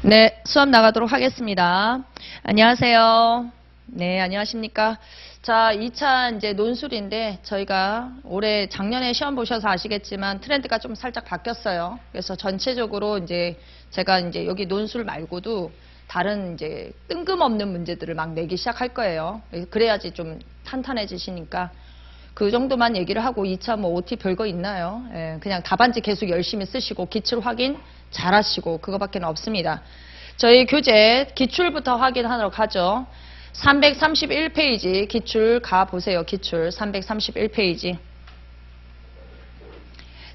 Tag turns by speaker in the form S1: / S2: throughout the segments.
S1: 네, 수업 나가도록 하겠습니다. 안녕하세요. 네, 안녕하십니까. 자, 2차 이제 논술인데 저희가 올해 작년에 시험 보셔서 아시겠지만 트렌드가 좀 살짝 바뀌었어요. 그래서 전체적으로 이제 제가 이제 여기 논술 말고도 다른 이제 뜬금없는 문제들을 막 내기 시작할 거예요. 그래야지 좀 탄탄해지시니까 그 정도만 얘기를 하고 2차 뭐 OT 별거 있나요? 예, 그냥 답안지 계속 열심히 쓰시고 기출 확인 잘 하시고 그거밖에 없습니다. 저희 교재 기출부터 확인하러 가죠. 331페이지 기출 가보세요. 기출 331페이지.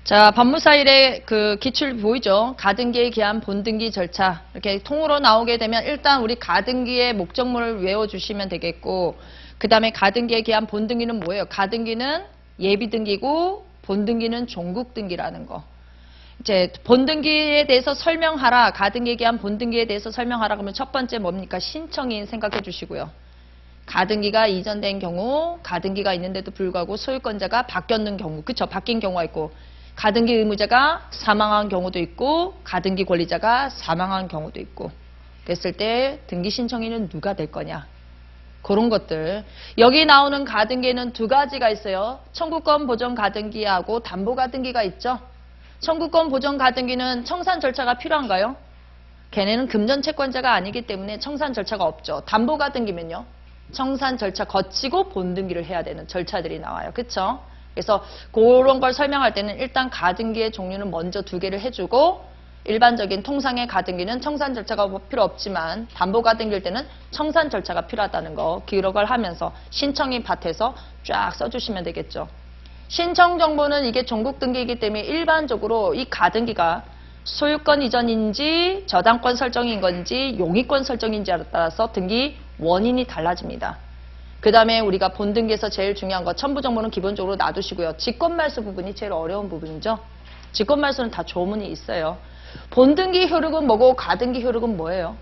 S1: 자, 법무사일의 그 기출 보이죠? 가등기에 기한 본등기 절차. 이렇게 통으로 나오게 되면 일단 우리 가등기의 목적물을 외워주시면 되겠고, 그 다음에 가등기에 기한 본등기는 뭐예요? 가등기는 예비등기고 본등기는 종국등기라는 거. 이제 본등기에 대해서 설명하라. 가등기에 기한 본등기에 대해서 설명하라. 그러면 첫 번째 뭡니까? 신청인 생각해 주시고요. 가등기가 이전된 경우, 가등기가 있는데도 불구하고 소유권자가 바뀌었는 경우, 그쵸? 바뀐 경우가 있고, 가등기 의무자가 사망한 경우도 있고, 가등기 권리자가 사망한 경우도 있고, 그랬을 때 등기 신청인은 누가 될 거냐? 그런 것들. 여기 나오는 가등기에는 두 가지가 있어요. 청구권 보전 가등기하고 담보 가등기가 있죠. 청구권 보전 가등기는 청산 절차가 필요한가요? 걔네는 금전 채권자가 아니기 때문에 청산 절차가 없죠. 담보 가등기면요. 청산 절차 거치고 본등기를 해야 되는 절차들이 나와요. 그쵸? 그래서 그런 걸 설명할 때는 일단 가등기의 종류는 먼저 두 개를 해주고 일반적인 통상의 가등기는 청산 절차가 필요 없지만 담보 가등기일 때는 청산 절차가 필요하다는 거 기록을 하면서 신청인 밭에서 쫙 써주시면 되겠죠. 신청 정보는 이게 종국등기이기 때문에 일반적으로 이 가등기가 소유권 이전인지 저당권 설정인 건지 용의권 설정인지에 따라서 등기 원인이 달라집니다. 그 다음에 우리가 본등기에서 제일 중요한 거 첨부정보는 기본적으로 놔두시고요. 직권말소 부분이 제일 어려운 부분이죠. 직권말소는 다 조문이 있어요. 본등기 효력은 뭐고 가등기 효력은 뭐예요?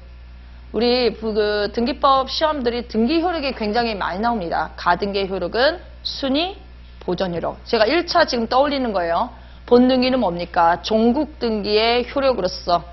S1: 우리 그 등기법 시험들이 등기 효력이 굉장히 많이 나옵니다. 가등기 효력은 순위, 보전 효력. 제가 1차 지금 떠올리는 거예요. 본등기는 뭡니까? 종국등기의 효력으로서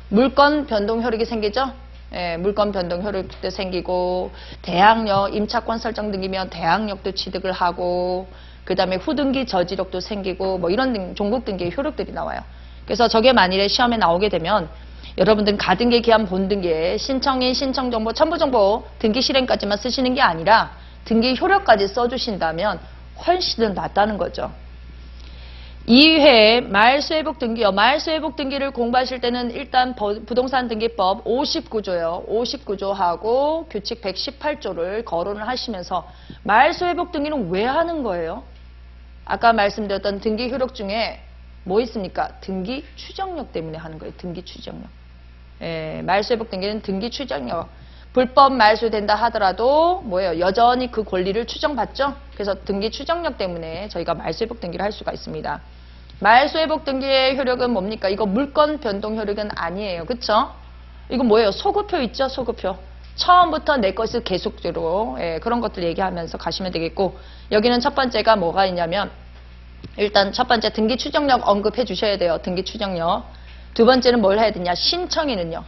S1: 물건 변동 효력이 생기죠? 예, 물건 변동 효력도 생기고 대항력, 임차권 설정 등기면 대항력도 취득을 하고 그 다음에 후등기 저지력도 생기고 뭐 이런 종국등기의 효력들이 나와요. 그래서 저게 만일에 시험에 나오게 되면 여러분들은 가등기에 기한 본등기에 신청인, 신청정보, 첨부정보, 등기 실행까지만 쓰시는 게 아니라 등기 효력까지 써주신다면 훨씬 더 낫다는 거죠. 2회 말소회복 등기요. 말소회복 등기를 공부하실 때는 일단 부동산 등기법 59조요. 59조하고 규칙 118조를 거론을 하시면서 말소회복 등기는 왜 하는 거예요? 아까 말씀드렸던 등기 효력 중에 뭐 있습니까? 등기 추정력 때문에 하는 거예요. 등기 추정력. 예, 말소회복 등기는 등기 추정력. 불법 말소된다 하더라도 뭐예요? 여전히 그 권리를 추정받죠? 그래서 등기 추정력 때문에 저희가 말소회복 등기를 할 수가 있습니다. 말소회복 등기의 효력은 뭡니까? 이거 물건 변동 효력은 아니에요. 그쵸? 이거 뭐예요? 소급표 있죠? 소급표. 처음부터 내 것을 계속적으로 그런 것들 얘기하면서 가시면 되겠고 여기는 첫 번째가 뭐가 있냐면 일단 첫 번째 등기 추정력 언급해 주셔야 돼요. 등기 추정력. 두 번째는 뭘 해야 되냐? 신청인은요.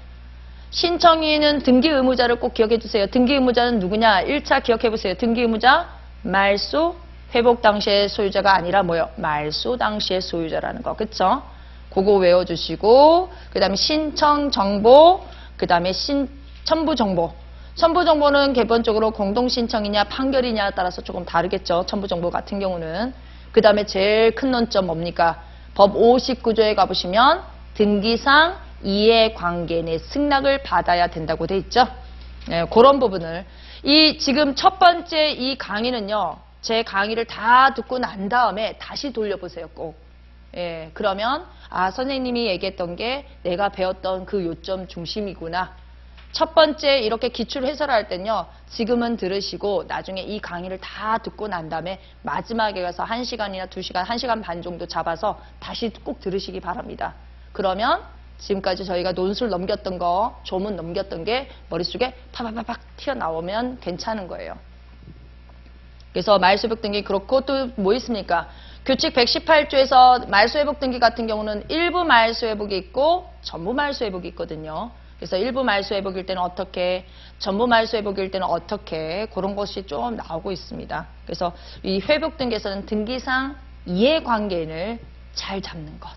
S1: 신청인은 등기 의무자를 꼭 기억해 주세요. 등기 의무자는 누구냐? 1차 기억해 보세요. 등기 의무자 말소 회복 당시의 소유자가 아니라 뭐요? 말소 당시의 소유자라는 거. 그쵸? 그거 외워주시고 그 다음에 신청 정보 그 다음에 첨부 정보. 첨부 정보는 기본적으로 공동신청이냐 판결이냐에 따라서 조금 다르겠죠. 첨부 정보 같은 경우는. 그 다음에 제일 큰 논점 뭡니까? 법 59조에 가보시면 등기상 이해관계 내 승낙을 받아야 된다고 돼 있죠. 네, 그런 부분을 지금 첫 번째 이 강의는요. 제 강의를 다 듣고 난 다음에 다시 돌려보세요. 꼭. 예, 그러면 선생님이 얘기했던 게 내가 배웠던 그 요점 중심이구나. 첫 번째 이렇게 기출 해설할 땐요. 지금은 들으시고 나중에 이 강의를 다 듣고 난 다음에 마지막에 가서 1시간이나 2시간, 1시간 반 정도 잡아서 다시 꼭 들으시기 바랍니다. 그러면 지금까지 저희가 논술 넘겼던 거, 조문 넘겼던 게 머릿속에 팍팍팍 튀어나오면 괜찮은 거예요. 그래서 말소회복 등기 그렇고 또 뭐 있습니까? 규칙 118조에서 말소회복 등기 같은 경우는 일부 말소회복이 있고 전부 말소회복이 있거든요. 그래서 일부 말소 회복일 때는 어떻게, 전부 말소 회복일 때는 어떻게, 그런 것이 좀 나오고 있습니다. 그래서 이 회복 등기에서는 등기상 이해관계인을 잘 잡는 것.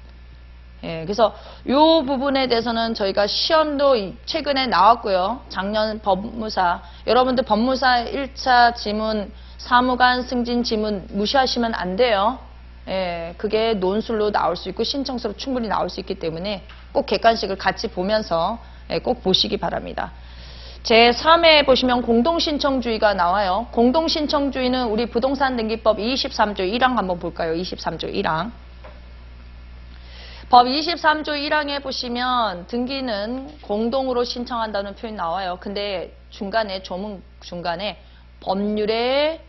S1: 예, 그래서 이 부분에 대해서는 저희가 시험도 최근에 나왔고요. 작년 법무사, 여러분들 법무사 1차 지문, 사무관 승진 지문 무시하시면 안 돼요. 예, 그게 논술로 나올 수 있고 신청서로 충분히 나올 수 있기 때문에 꼭 객관식을 같이 보면서 예, 꼭 보시기 바랍니다. 제3회 보시면 공동신청주의가 나와요. 공동신청주의는 우리 부동산 등기법 23조 1항 한번 볼까요? 23조 1항. 법 23조 1항에 보시면 등기는 공동으로 신청한다는 표현이 나와요. 근데 중간에 조문 중간에 법률에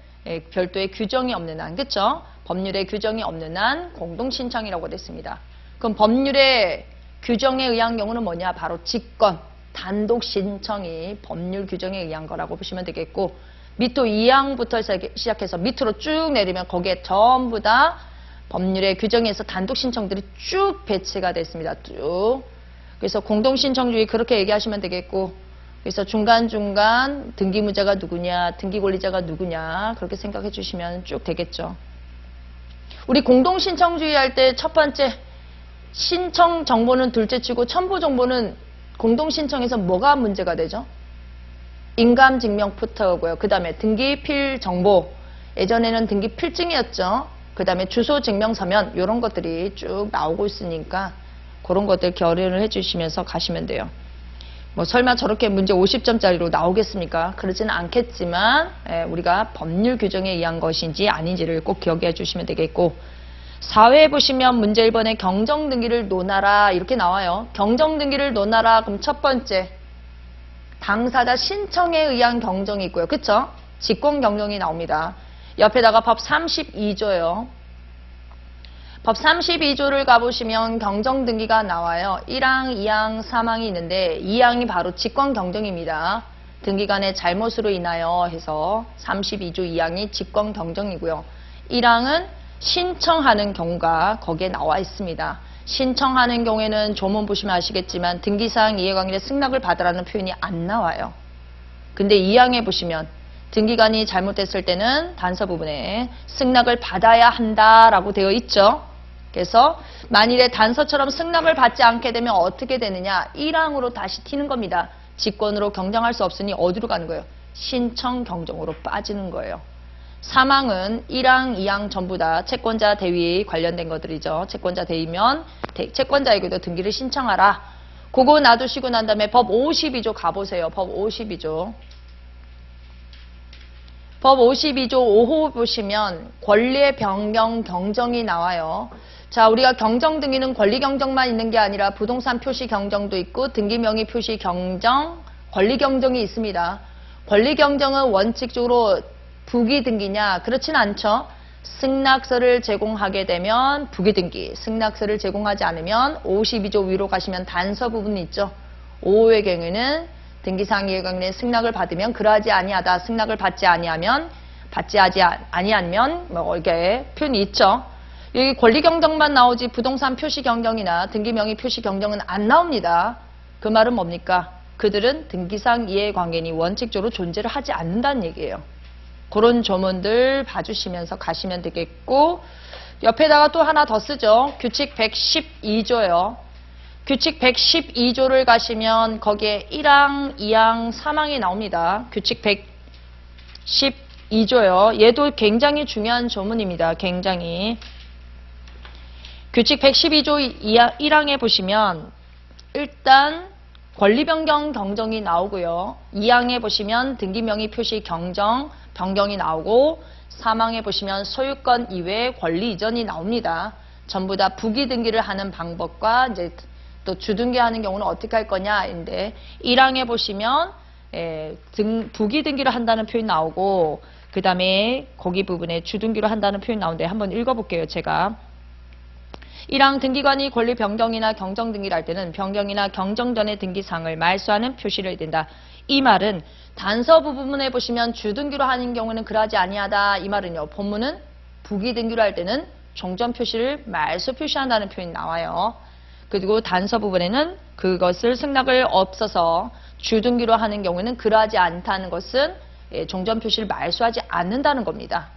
S1: 별도의 규정이 없는 한, 그렇죠? 법률에 규정이 없는 한 공동신청이라고 됐습니다. 그럼 법률의 규정에 의한 경우는 뭐냐? 바로 직권, 단독 신청이 법률 규정에 의한 거라고 보시면 되겠고, 밑도 2항부터 시작해서 밑으로 쭉 내리면 거기에 전부 다 법률의 규정에서 단독 신청들이 쭉 배치가 됐습니다. 쭉. 그래서 공동신청주의 그렇게 얘기하시면 되겠고, 그래서 중간중간 등기무자가 누구냐, 등기권리자가 누구냐, 그렇게 생각해 주시면 쭉 되겠죠. 우리 공동신청주의 할 때 첫 번째, 신청 정보는 둘째 치고 첨부 정보는 공동신청에서 뭐가 문제가 되죠? 인감증명부터고요. 그 다음에 등기필 정보, 예전에는 등기필증이었죠. 그 다음에 주소증명서면 이런 것들이 쭉 나오고 있으니까 그런 것들 결의를 해주시면서 가시면 돼요. 뭐 설마 저렇게 문제 50점짜리로 나오겠습니까? 그러지는 않겠지만 우리가 법률 규정에 의한 것인지 아닌지를 꼭 기억해 주시면 되겠고, 4회에 보시면 문제 1번에 경정등기를 논하라 이렇게 나와요. 경정등기를 논하라. 그럼 첫 번째, 당사자 신청에 의한 경정이 있고요. 그쵸? 직권경정이 나옵니다. 옆에다가 법 32조요. 법 32조를 가보시면 경정등기가 나와요. 1항, 2항, 3항이 있는데 2항이 바로 직권경정입니다. 등기간의 잘못으로 인하여 해서 32조 2항이 직권경정이고요. 1항은 신청하는 경우가 거기에 나와 있습니다. 신청하는 경우에는 조문 보시면 아시겠지만 등기사항 이해관계의 승낙을 받으라는 표현이 안 나와요. 근데 2항에 보시면 등기관이 잘못됐을 때는 단서 부분에 승낙을 받아야 한다라고 되어 있죠. 그래서 만일에 단서처럼 승낙을 받지 않게 되면 어떻게 되느냐? 1항으로 다시 튀는 겁니다. 직권으로 경정할 수 없으니 어디로 가는 거예요? 신청 경정으로 빠지는 거예요. 3항은 1항, 2항 전부 다 채권자 대위 관련된 것들이죠. 채권자 대위면 채권자에게도 등기를 신청하라. 그거 놔두시고 난 다음에 법 52조 가보세요. 법 52조. 법 52조 5호 보시면 권리의 변경 경정이 나와요. 자, 우리가 경정 등기는 권리 경정만 있는 게 아니라 부동산 표시 경정도 있고 등기 명의 표시 경정, 권리 경정이 있습니다. 권리 경정은 원칙적으로 부기 등기냐? 그렇진 않죠. 승낙서를 제공하게 되면 부기 등기, 승낙서를 제공하지 않으면 52조 위로 가시면 단서 부분이 있죠. 5호의 경우에는 등기사항 이해관계 승낙을 받으면 그러하지 아니하다. 승낙을 받지 아니하면 뭐 이게 표현이 있죠. 여기 권리 경정만 나오지 부동산 표시 경정이나 등기 명의 표시 경정은 안 나옵니다. 그 말은 뭡니까? 그들은 등기사항 이해관계니 원칙적으로 존재를 하지 않는다는 얘기예요. 그런 조문들 봐주시면서 가시면 되겠고, 옆에다가 또 하나 더 쓰죠. 규칙 112조요. 규칙 112조를 가시면 거기에 1항, 2항, 3항이 나옵니다. 규칙 112조요. 얘도 굉장히 중요한 조문입니다. 굉장히. 규칙 112조 1항에 보시면 일단 권리변경 경정이 나오고요. 2항에 보시면 등기명의 표시 경정, 변경이 나오고 3항에 보시면 소유권 이외의 권리 이전이 나옵니다. 전부 다 부기 등기를 하는 방법과 이제 또 주등기하는 경우는 어떻게 할 거냐인데 1항에 보시면 부기 등기를 한다는 표현이 나오고 그 다음에 거기 부분에 주등기로 한다는 표현이 나오는데 한번 읽어볼게요. 제가 1항 등기관이 권리 변경이나 경정 등기를 할 때는 변경이나 경정 전의 등기사항을 말소하는 표시를 해야 된다. 이 말은 단서 부분에 보시면 주등기로 하는 경우는 그러하지 아니하다. 이 말은요. 본문은 부기 등기로 할 때는 종전 표시를 말소 표시한다는 표현이 나와요. 그리고 단서 부분에는 그것을 승낙을 없어서 주등기로 하는 경우에는 그러하지 않다는 것은 종전 표시를 말소하지 않는다는 겁니다.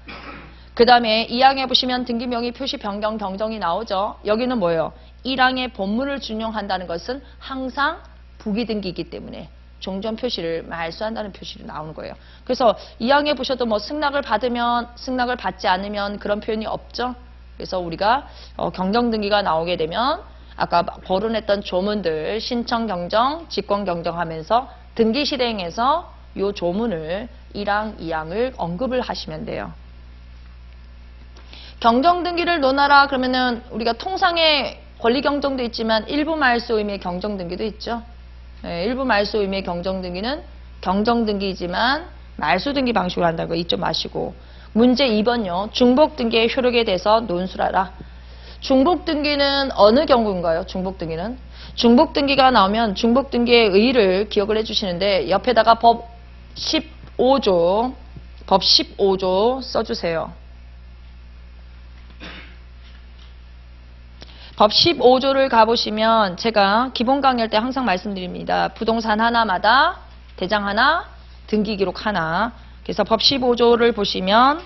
S1: 그 다음에 2항에 보시면 등기 명의 표시 변경 경정이 나오죠. 여기는 뭐예요? 1항의 본문을 준용한다는 것은 항상 부기등기이기 때문에 종전 표시를 말소한다는 표시로 나오는 거예요. 그래서 2항에 보셔도 뭐 승낙을 받으면 승낙을 받지 않으면 그런 표현이 없죠. 그래서 우리가 경정등기가 나오게 되면 아까 거론했던 조문들 신청 경정, 직권 경정하면서 등기 실행에서 이 조문을 1항, 2항을 언급을 하시면 돼요. 경정등기를 논하라 그러면은 우리가 통상의 권리경정도 있지만 일부 말소 의미의 경정등기도 있죠. 일부 말소 의미의 경정등기는 경정등기이지만 말소등기 방식으로 한다는 거 잊지 마시고. 문제 2번요. 중복등기의 효력에 대해서 논술하라. 중복등기는 어느 경우인가요? 중복등기는? 중복등기가 나오면 중복등기의 의의를 기억을 해주시는데 옆에다가 법 15조 써주세요. 법 15조를 가보시면 제가 기본 강의할 때 항상 말씀드립니다. 부동산 하나마다 대장 하나, 등기 기록 하나. 그래서 법 15조를 보시면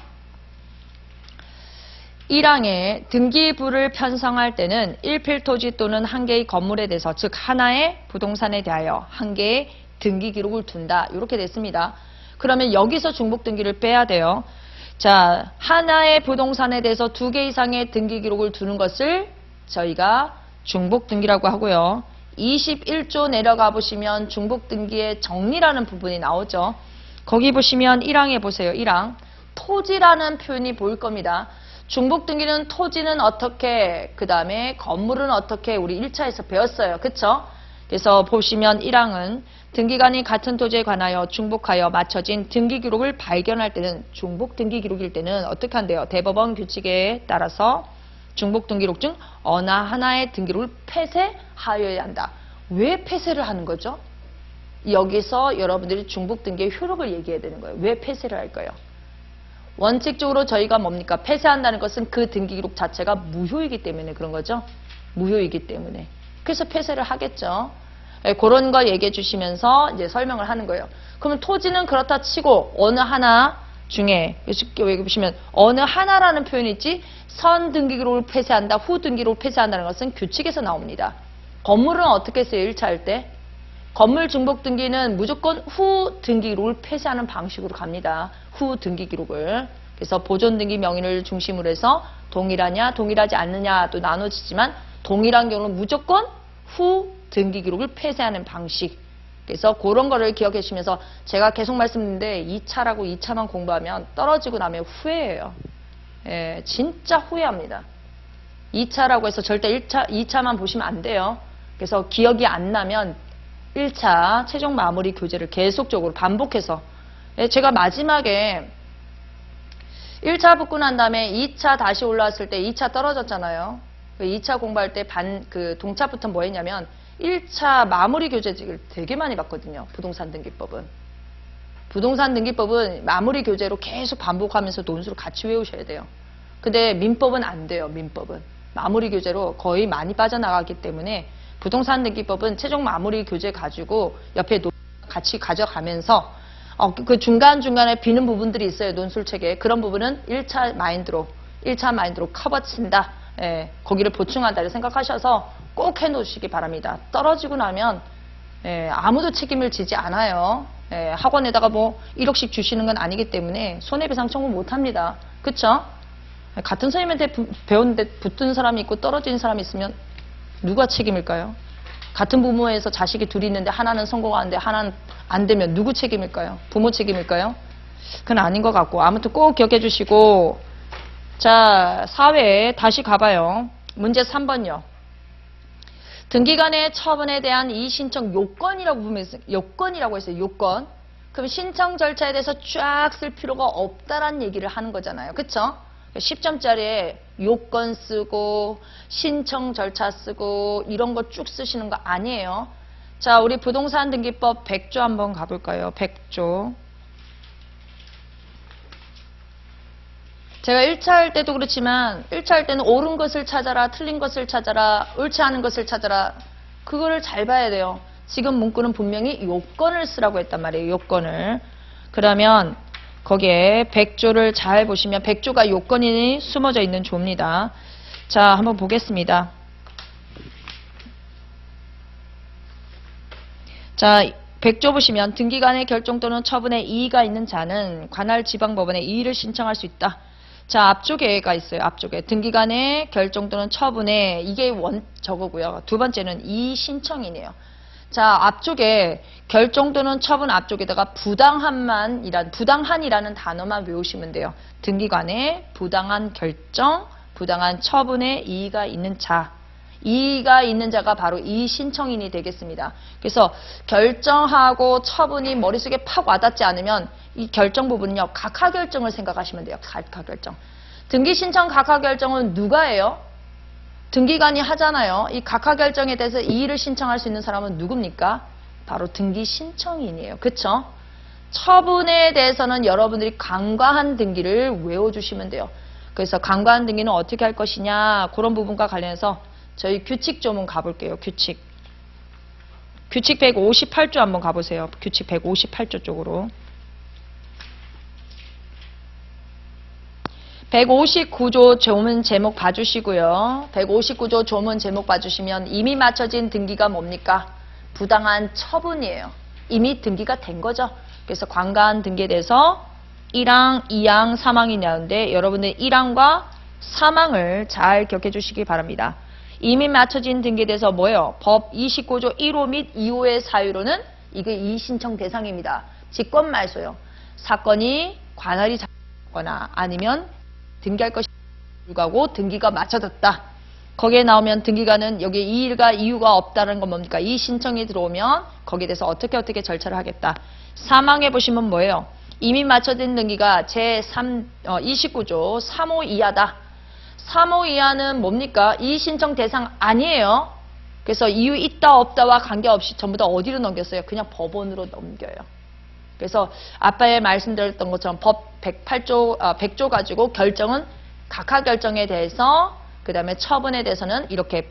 S1: 1항에 등기부를 편성할 때는 1필토지 또는 한 개의 건물에 대해서 즉 하나의 부동산에 대하여 한 개의 등기 기록을 둔다. 이렇게 됐습니다. 그러면 여기서 중복등기를 빼야 돼요. 자, 하나의 부동산에 대해서 2개 이상의 등기 기록을 두는 것을 저희가 중복등기라고 하고요. 21조 내려가 보시면 중복등기의 정리라는 부분이 나오죠. 거기 보시면 1항에 보세요. 1항. 토지라는 표현이 보일 겁니다. 중복등기는 토지는 어떻게, 그 다음에 건물은 어떻게 우리 1차에서 배웠어요. 그쵸? 그래서 보시면 1항은 등기관이 같은 토지에 관하여 중복하여 맞춰진 등기 기록을 발견할 때는 중복등기 기록일 때는 어떻게 한대요? 대법원 규칙에 따라서 중복등기록 중 어느 하나의 등기록을 폐쇄하여야 한다. 왜 폐쇄를 하는 거죠? 여기서 여러분들이 중복등기의 효력을 얘기해야 되는 거예요. 왜 폐쇄를 할까요? 원칙적으로 저희가 뭡니까? 폐쇄한다는 것은 그 등기기록 자체가 무효이기 때문에 그런 거죠. 무효이기 때문에. 그래서 폐쇄를 하겠죠. 그런 거 얘기해 주시면서 이제 설명을 하는 거예요. 그러면 토지는 그렇다 치고 어느 하나 중에 여기 보시면 어느 하나라는 표현이 있지 선 등기기록을 폐쇄한다, 후 등기기록을 폐쇄한다는 것은 규칙에서 나옵니다. 건물은 어떻게 했어요? 1차 할 때? 건물 중복 등기는 무조건 후 등기기록을 폐쇄하는 방식으로 갑니다. 후 등기기록을. 그래서 보존 등기 명의를 중심으로 해서 동일하냐, 동일하지 않느냐도 나눠지지만 동일한 경우는 무조건 후 등기기록을 폐쇄하는 방식. 그래서 그런 거를 기억해 주시면서 제가 계속 말씀드리는데 2차라고 2차만 공부하면 떨어지고 나면 후회해요. 예, 진짜 후회합니다. 2차라고 해서 절대 2차만 보시면 안 돼요. 그래서 기억이 안 나면 1차 최종 마무리 교재를 계속적으로 반복해서 제가 마지막에 1차 붙고 난 다음에 2차 다시 올라왔을 때 2차 떨어졌잖아요. 2차 공부할 때 동차부터 뭐 했냐면 1차 마무리 교재를 되게 많이 봤거든요. 부동산 등기법은. 부동산 등기법은 마무리 교재로 계속 반복하면서 논술을 같이 외우셔야 돼요. 근데 민법은 안 돼요. 민법은. 마무리 교재로 거의 많이 빠져나가기 때문에 부동산 등기법은 최종 마무리 교재 가지고 옆에 같이 가져가면서 그 중간중간에 비는 부분들이 있어요. 논술책에. 그런 부분은 1차 마인드로 커버 친다. 예, 거기를 보충한다고 생각하셔서 꼭 해놓으시기 바랍니다. 떨어지고 나면 아무도 책임을 지지 않아요. 학원에다가 뭐 1억씩 주시는 건 아니기 때문에 손해배상 청구 못합니다. 그쵸? 같은 선생님한테 배웠는데 붙은 사람이 있고 떨어진 사람이 있으면 누가 책임일까요? 같은 부모에서 자식이 둘이 있는데 하나는 성공하는데 하나는 안 되면 누구 책임일까요? 부모 책임일까요? 그건 아닌 것 같고 아무튼 꼭 기억해 주시고 자, 사회에 다시 가봐요. 문제 3번요. 등기관의 처분에 대한 이 신청 요건이라고 했어요. 요건. 그럼 신청 절차에 대해서 쫙 쓸 필요가 없다라는 얘기를 하는 거잖아요. 그쵸? 10점짜리에 요건 쓰고 신청 절차 쓰고 이런 거 쭉 쓰시는 거 아니에요. 자, 우리 부동산 등기법 100조 한번 가볼까요? 100조. 제가 1차 할 때도 그렇지만 1차 할 때는 옳은 것을 찾아라, 틀린 것을 찾아라, 옳지 않은 것을 찾아라. 그거를 잘 봐야 돼요. 지금 문구는 분명히 요건을 쓰라고 했단 말이에요. 요건을. 그러면 거기에 백조를 잘 보시면 백조가 요건이 숨어져 있는 조입니다. 자, 한번 보겠습니다. 자, 백조 보시면 등기간의 결정 또는 처분에 이의가 있는 자는 관할 지방법원에 이의를 신청할 수 있다. 자, 앞쪽에가 있어요. 앞쪽에 등기간의 결정 또는 처분에 이게 저거고요. 두 번째는 이의 신청이네요. 자, 앞쪽에 결정 또는 처분 앞쪽에다가 부당한이라는 단어만 외우시면 돼요. 등기관에 부당한 결정, 부당한 처분에 이의가 있는 자. 이의가 있는 자가 바로 이의 신청인이 되겠습니다. 그래서 결정하고 처분이 머릿속에 팍 와닿지 않으면 이 결정 부분은요. 각하결정을 생각하시면 돼요. 각하결정. 등기신청 각하결정은 누가 해요? 등기관이 하잖아요. 이 각하결정에 대해서 이의를 신청할 수 있는 사람은 누굽니까? 바로 등기신청인이에요. 그쵸? 처분에 대해서는 여러분들이 간과한 등기를 외워주시면 돼요. 그래서 간과한 등기는 어떻게 할 것이냐 그런 부분과 관련해서 저희 규칙 조문 가볼게요. 규칙 158조 한번 가보세요. 규칙 158조 쪽으로. 159조 조문 제목 봐주시고요. 159조 조문 제목 봐주시면 이미 맞춰진 등기가 뭡니까? 부당한 처분이에요. 이미 등기가 된 거죠. 그래서 관과한 등기에 대해서 1항, 2항, 3항이 나오는데 여러분들 1항과 3항을 잘 기억해 주시기 바랍니다. 이미 맞춰진 등기에 대해서 뭐예요? 법 29조 1호 및 2호의 사유로는 이게 이의신청 대상입니다. 직권말소요. 사건이 관할이 작거나 아니면 등기할 것이 불구하고 등기가 맞춰졌다. 거기에 나오면 등기가는 여기에 이의가 이유가 없다는 건 뭡니까? 이의 신청이 들어오면 거기에 대해서 어떻게 절차를 하겠다. 3항에 보시면 뭐예요? 이미 맞춰진 등기가 제3 29조 3호 이하다. 3호 이하는 뭡니까? 이의 신청 대상 아니에요. 그래서 이유 있다 없다와 관계없이 전부 다 어디로 넘겼어요? 그냥 법원으로 넘겨요. 그래서 아빠의 말씀드렸던 것처럼 법 100조 가지고 결정은 각하 결정에 대해서 그 다음에 처분에 대해서는 이렇게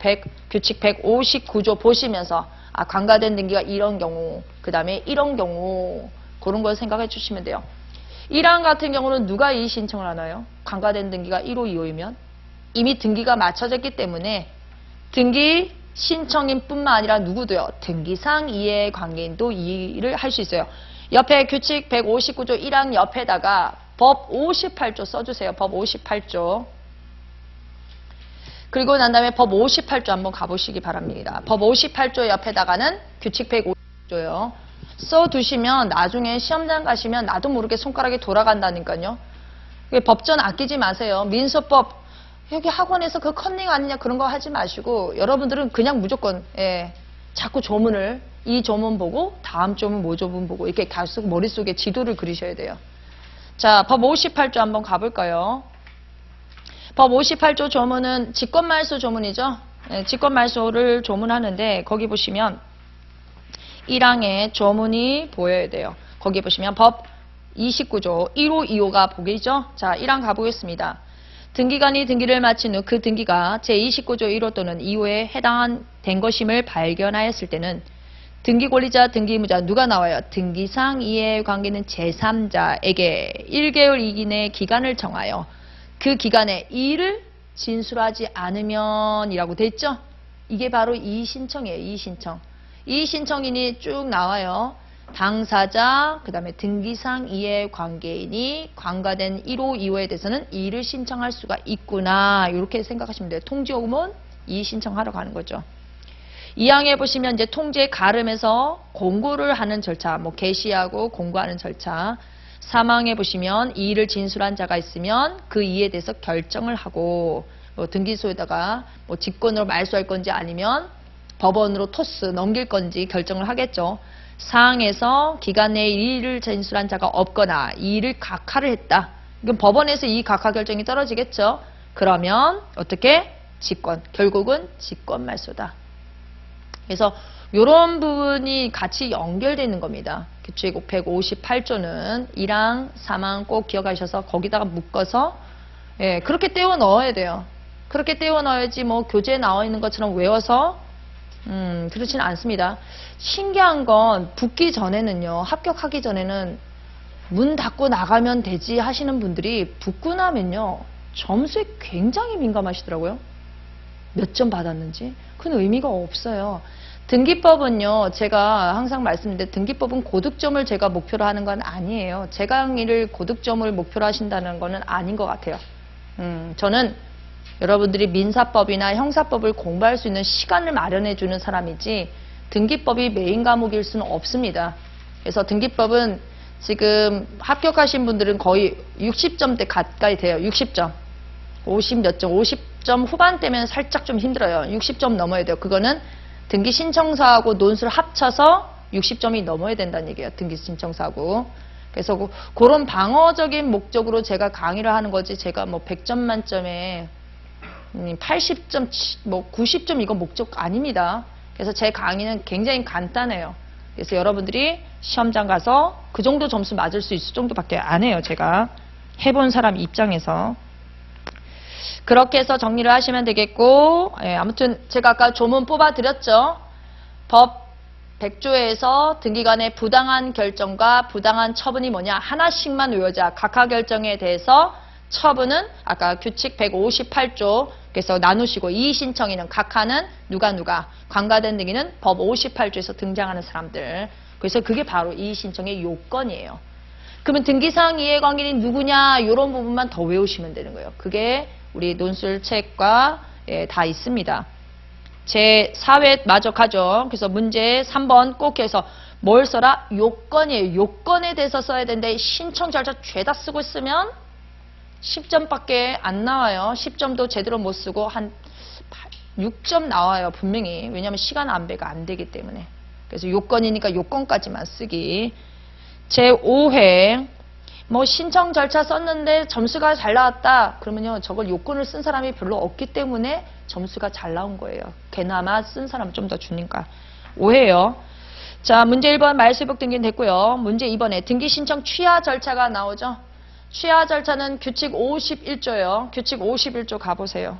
S1: 규칙 159조 보시면서 관과된 등기가 이런 경우 그 다음에 이런 경우 그런 걸 생각해 주시면 돼요. 1항 같은 경우는 누가 이의 신청을 하나요? 관과된 등기가 1호, 2호이면 이미 등기가 맞춰졌기 때문에 등기 신청인 뿐만 아니라 누구도요? 등기상 이해 관계인도 이의를 할 수 있어요. 옆에 규칙 159조 1항 옆에다가 법 58조 써주세요. 법 58조. 그리고 난 다음에 법 58조 한번 가보시기 바랍니다. 법 58조 옆에다가는 규칙 159조요. 써두시면 나중에 시험장 가시면 나도 모르게 손가락이 돌아간다니까요. 법전 아끼지 마세요. 민소법 여기 학원에서 그 컨닝 아니냐 그런 거 하지 마시고 여러분들은 그냥 무조건 자꾸 조문을 이 조문 보고 다음 조문 모 조문 보고 이렇게 계속 머릿속에 지도를 그리셔야 돼요. 자, 법 58조 한번 가볼까요? 법 58조 조문은 직권말소 조문이죠. 직권말소를 조문하는데 거기 보시면 1항에 조문이 보여야 돼요. 거기 보시면 법 29조 1호, 2호가 보이죠? 자, 1항 가보겠습니다. 등기관이 등기를 마친 후 그 등기가 제29조 1호 또는 2호에 해당된 것임을 발견하였을 때는 등기권리자, 등기의무자 누가 나와요? 등기상 이해 관계는 제3자에게 1개월 이내 기간을 정하여 그 기간에 이의를 진술하지 않으면 이라고 돼 있죠? 이게 바로 이의신청이에요. 이의신청. 이의신청인이 쭉 나와요. 당사자, 그 다음에 등기상 이해 관계인이 관과된 1호, 2호에 대해서는 이의를 신청할 수가 있구나. 이렇게 생각하시면 돼요. 통지 오면 이의 신청하러 가는 거죠. 2항에 보시면 이제 통지에 가름해서 공고를 하는 절차, 뭐 게시하고 공고하는 절차. 3항에 보시면 이의를 진술한 자가 있으면 그 이의에 대해서 결정을 하고 뭐 등기소에다가 뭐 직권으로 말소할 건지 아니면 법원으로 토스 넘길 건지 결정을 하겠죠. 4항에서 기간 내에 이의를 진술한 자가 없거나 이의를 각하를 했다. 이건 법원에서 이 각하 결정이 떨어지겠죠. 그러면 어떻게? 직권. 결국은 직권말소다. 그래서 이런 부분이 같이 연결되는 겁니다. 규칙 158조는 1항, 3항 꼭 기억하셔서 거기다가 묶어서 예, 그렇게 떼워 넣어야 돼요. 그렇게 떼워 넣어야지 뭐 교재에 나와 있는 것처럼 외워서 그렇지는 않습니다. 신기한 건 붙기 전에는요, 합격하기 전에는 문 닫고 나가면 되지 하시는 분들이 붙고 나면요, 점수에 굉장히 민감하시더라고요. 몇 점 받았는지. 그건 의미가 없어요. 등기법은요, 제가 항상 말씀드리는데 등기법은 고득점을 제가 목표로 하는 건 아니에요. 제 강의를 고득점을 목표로 하신다는 거는 아닌 것 같아요. 저는 여러분들이 민사법이나 형사법을 공부할 수 있는 시간을 마련해 주는 사람이지 등기법이 메인 과목일 수는 없습니다. 그래서 등기법은 지금 합격하신 분들은 거의 60점대 가까이 돼요. 60점. 50 몇 점, 50점 후반대면 살짝 좀 힘들어요. 60점 넘어야 돼요. 그거는 등기 신청서하고 논술 합쳐서 60점이 넘어야 된다는 얘기예요. 등기 신청서하고. 그래서 그런 방어적인 목적으로 제가 강의를 하는 거지, 제가 뭐 100점 만점에 80점, 뭐 90점 이건 목적 아닙니다. 그래서 제 강의는 굉장히 간단해요. 그래서 여러분들이 시험장 가서 그 정도 점수 맞을 수 있을 정도밖에 안 해요. 제가 해본 사람 입장에서. 그렇게 해서 정리를 하시면 되겠고, 예, 아무튼 제가 아까 조문 뽑아드렸죠. 법 100조에서 등기관의 부당한 결정과 부당한 처분이 뭐냐 하나씩만 외우자. 각하 결정에 대해서 처분은 아까 규칙 158조 그래서 나누시고, 이의신청인은 각하는 누가 관가된 등기는 법 58조에서 등장하는 사람들. 그래서 그게 바로 이의신청의 요건이에요. 그러면 등기상 이해관계인이 누구냐 이런 부분만 더 외우시면 되는 거예요. 그게 우리 논술책과 다 있습니다. 제 4회 마저 가죠. 그래서 문제 3번 꼭 해서 뭘 써라? 요건이에요. 요건에 대해서 써야 되는데 신청 절차 죄다 쓰고 있으면 10점밖에 안 나와요. 10점도 제대로 못 쓰고 한 6점 나와요. 분명히. 왜냐하면 시간 안배가 안 되기 때문에. 그래서 요건이니까 요건까지만 쓰기. 제 5회 뭐 신청 절차 썼는데 점수가 잘 나왔다. 그러면요, 저걸 요건을 쓴 사람이 별로 없기 때문에 점수가 잘 나온 거예요. 그나마 쓴 사람 좀 더 주니까. 5회요. 자, 문제 1번 말소회복 등기는 됐고요. 문제 2번에 등기 신청 취하 절차가 나오죠. 취하 절차는 규칙 51조예요. 규칙 51조 가보세요.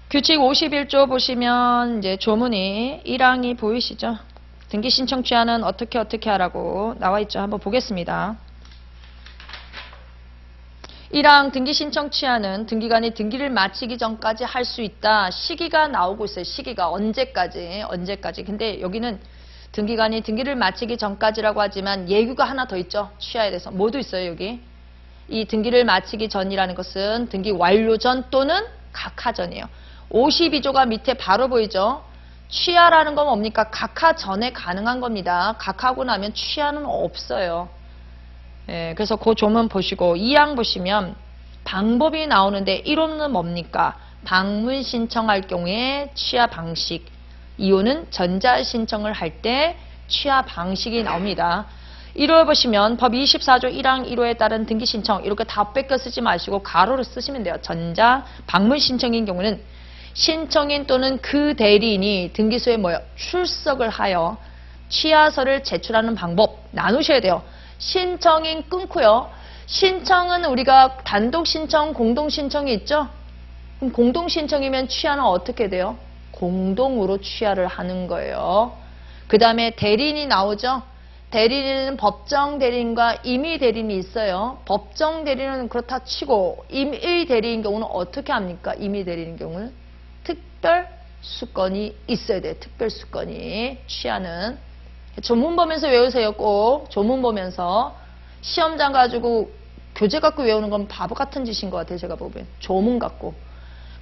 S1: 규칙 51조 보시면 이제 조문이 1항이 보이시죠? 등기 신청 취하는 어떻게 하라고 나와 있죠. 한번 보겠습니다. 1항 등기 신청 취하는 등기관이 등기를 마치기 전까지 할 수 있다. 시기가 나오고 있어요. 시기가 언제까지. 근데 여기는 등기관이 등기를 마치기 전까지라고 하지만 예규가 하나 더 있죠. 취하에 대해서. 뭐도 있어요. 여기. 이 등기를 마치기 전이라는 것은 등기 완료 전 또는 각하 전이에요. 52조가 밑에 바로 보이죠. 취하라는 건 뭡니까? 각하 전에 가능한 겁니다. 각하하고 나면 취하는 없어요. 예, 그래서 그 조문 보시고 2항 보시면 방법이 나오는데 1호는 뭡니까? 방문 신청할 경우에 취하 방식. 2호는 전자 신청을 할 때 취하 방식이 나옵니다. 1호 보시면 법 24조 1항 1호에 따른 등기 신청 이렇게 다 뺏겨 쓰지 마시고 가로로 쓰시면 돼요. 전자 방문 신청인 경우는 신청인 또는 그 대리인이 등기소에 출석을 하여 취하서를 제출하는 방법 나누셔야 돼요. 신청인 끊고요. 신청은 우리가 단독 신청, 공동 신청이 있죠. 그럼 공동 신청이면 취하는 어떻게 돼요? 공동으로 취하를 하는 거예요. 그 다음에 대리인이 나오죠. 대리인은 법정 대리인과 임의 대리인이 있어요. 법정 대리인은 그렇다 치고 임의 대리인 경우는 어떻게 합니까? 임의 대리인 경우는 특별 수건이 있어야 돼요. 특별 수건이 취하는. 조문 보면서 외우세요. 꼭 조문 보면서. 시험장 가지고 교재 갖고 외우는 건 바보 같은 짓인 것 같아요. 제가 보면. 조문 갖고.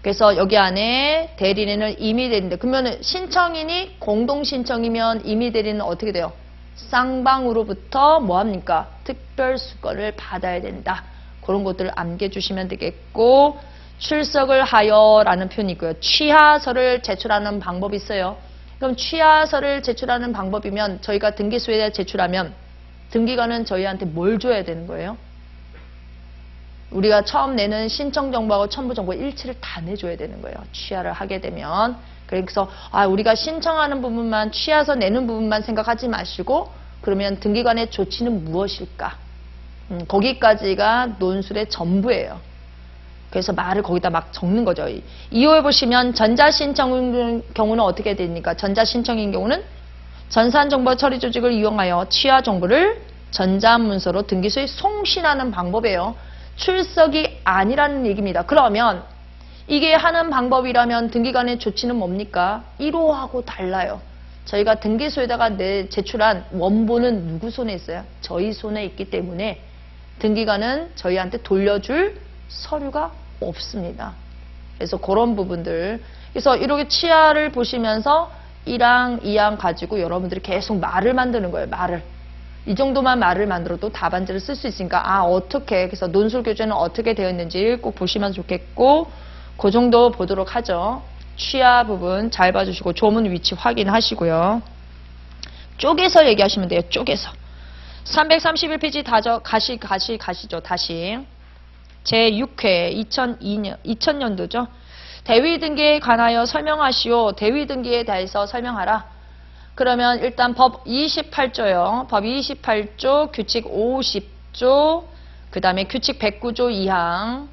S1: 그래서 여기 안에 대리인은 임의 대리인데 그러면 신청인이 공동 신청이면 임의 대리인은 어떻게 돼요? 쌍방으로부터 뭐합니까? 특별 수건을 받아야 된다. 그런 것들을 암기해주시면 되겠고 출석을 하여라는 표현이 있고요. 취하서를 제출하는 방법이 있어요. 그럼 취하서를 제출하는 방법이면 저희가 등기소에 제출하면 등기관은 저희한테 뭘 줘야 되는 거예요? 우리가 처음 내는 신청정보하고 첨부정보 일치를 다 내줘야 되는 거예요. 취하를 하게 되면. 그래서 우리가 신청하는 부분만 취하서 내는 부분만 생각하지 마시고 그러면 등기관의 조치는 무엇일까? 거기까지가 논술의 전부예요. 그래서 말을 거기다 막 적는 거죠. 2호에 보시면 전자신청인 경우는 어떻게 됩니까? 전자신청인 경우는 전산정보 처리 조직을 이용하여 취하 정보를 전자문서로 등기소에 송신하는 방법이에요. 출석이 아니라는 얘기입니다. 그러면 이게 하는 방법이라면 등기관의 조치는 뭡니까? 1호하고 달라요. 저희가 등기소에다가 제출한 원본은 누구 손에 있어요? 저희 손에 있기 때문에 등기관은 저희한테 돌려줄 서류가 없습니다. 그래서 그런 부분들. 그래서 이렇게 치아를 보시면서 1항, 2항 가지고 여러분들이 계속 말을 만드는 거예요. 말을. 이 정도만 말을 만들어도 답안지를 쓸 수 있으니까 어떻게 그래서 논술 교재는 어떻게 되어 있는지 꼭 보시면 좋겠고 그 정도 보도록 하죠. 취하 부분 잘 봐주시고 조문 위치 확인하시고요. 쪼개서 얘기하시면 돼요. 쪼개서. 331페이지 가시죠. 다시. 제6회 2000년도죠. 대위등기에 관하여 설명하시오. 대위등기에 대해서 설명하라. 그러면 일단 법 28조요. 법 28조, 규칙 50조, 그 다음에 규칙 109조 2항.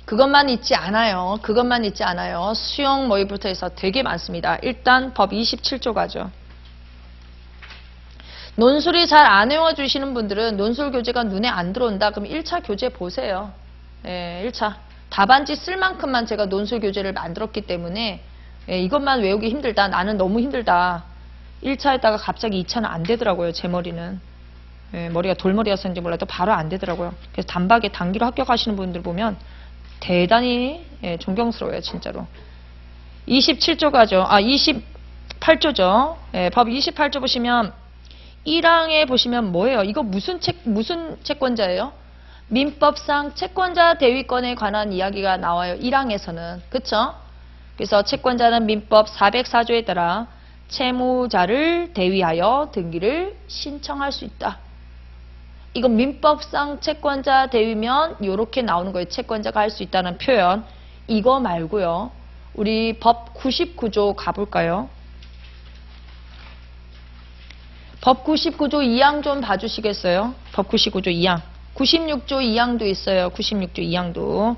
S1: 그것만 있지 않아요. 그것만 있지 않아요. 수용 모의부터 해서 되게 많습니다. 일단 법 27조 가죠. 논술이 잘 안 외워주시는 분들은 논술 교재가 눈에 안 들어온다. 그럼 1차 교재 보세요. 네, 1차. 답안지 쓸 만큼만 제가 논술 교재를 만들었기 때문에 이것만 외우기 힘들다. 나는 너무 힘들다. 1차에다가 갑자기 2차는 안 되더라고요. 제 머리는. 머리가 돌머리였는지 몰라도 바로 안 되더라고요. 그래서 단박에 단기로 합격하시는 분들 보면 대단히 존경스러워요. 진짜로. 27조 가죠. 28조죠. 법 28조 보시면 1항에 보시면 뭐예요? 이거 무슨 채권자예요? 민법상 채권자 대위권에 관한 이야기가 나와요. 1항에서는. 그쵸? 그래서 채권자는 민법 404조에 따라 채무자를 대위하여 등기를 신청할 수 있다. 이건 민법상 채권자 대위면 이렇게 나오는 거예요. 채권자가 할 수 있다는 표현. 이거 말고요. 우리 법 99조 가볼까요? 법 99조 2항 좀 봐주시겠어요? 법 99조 2항. 96조 2항도 있어요. 96조 2항도.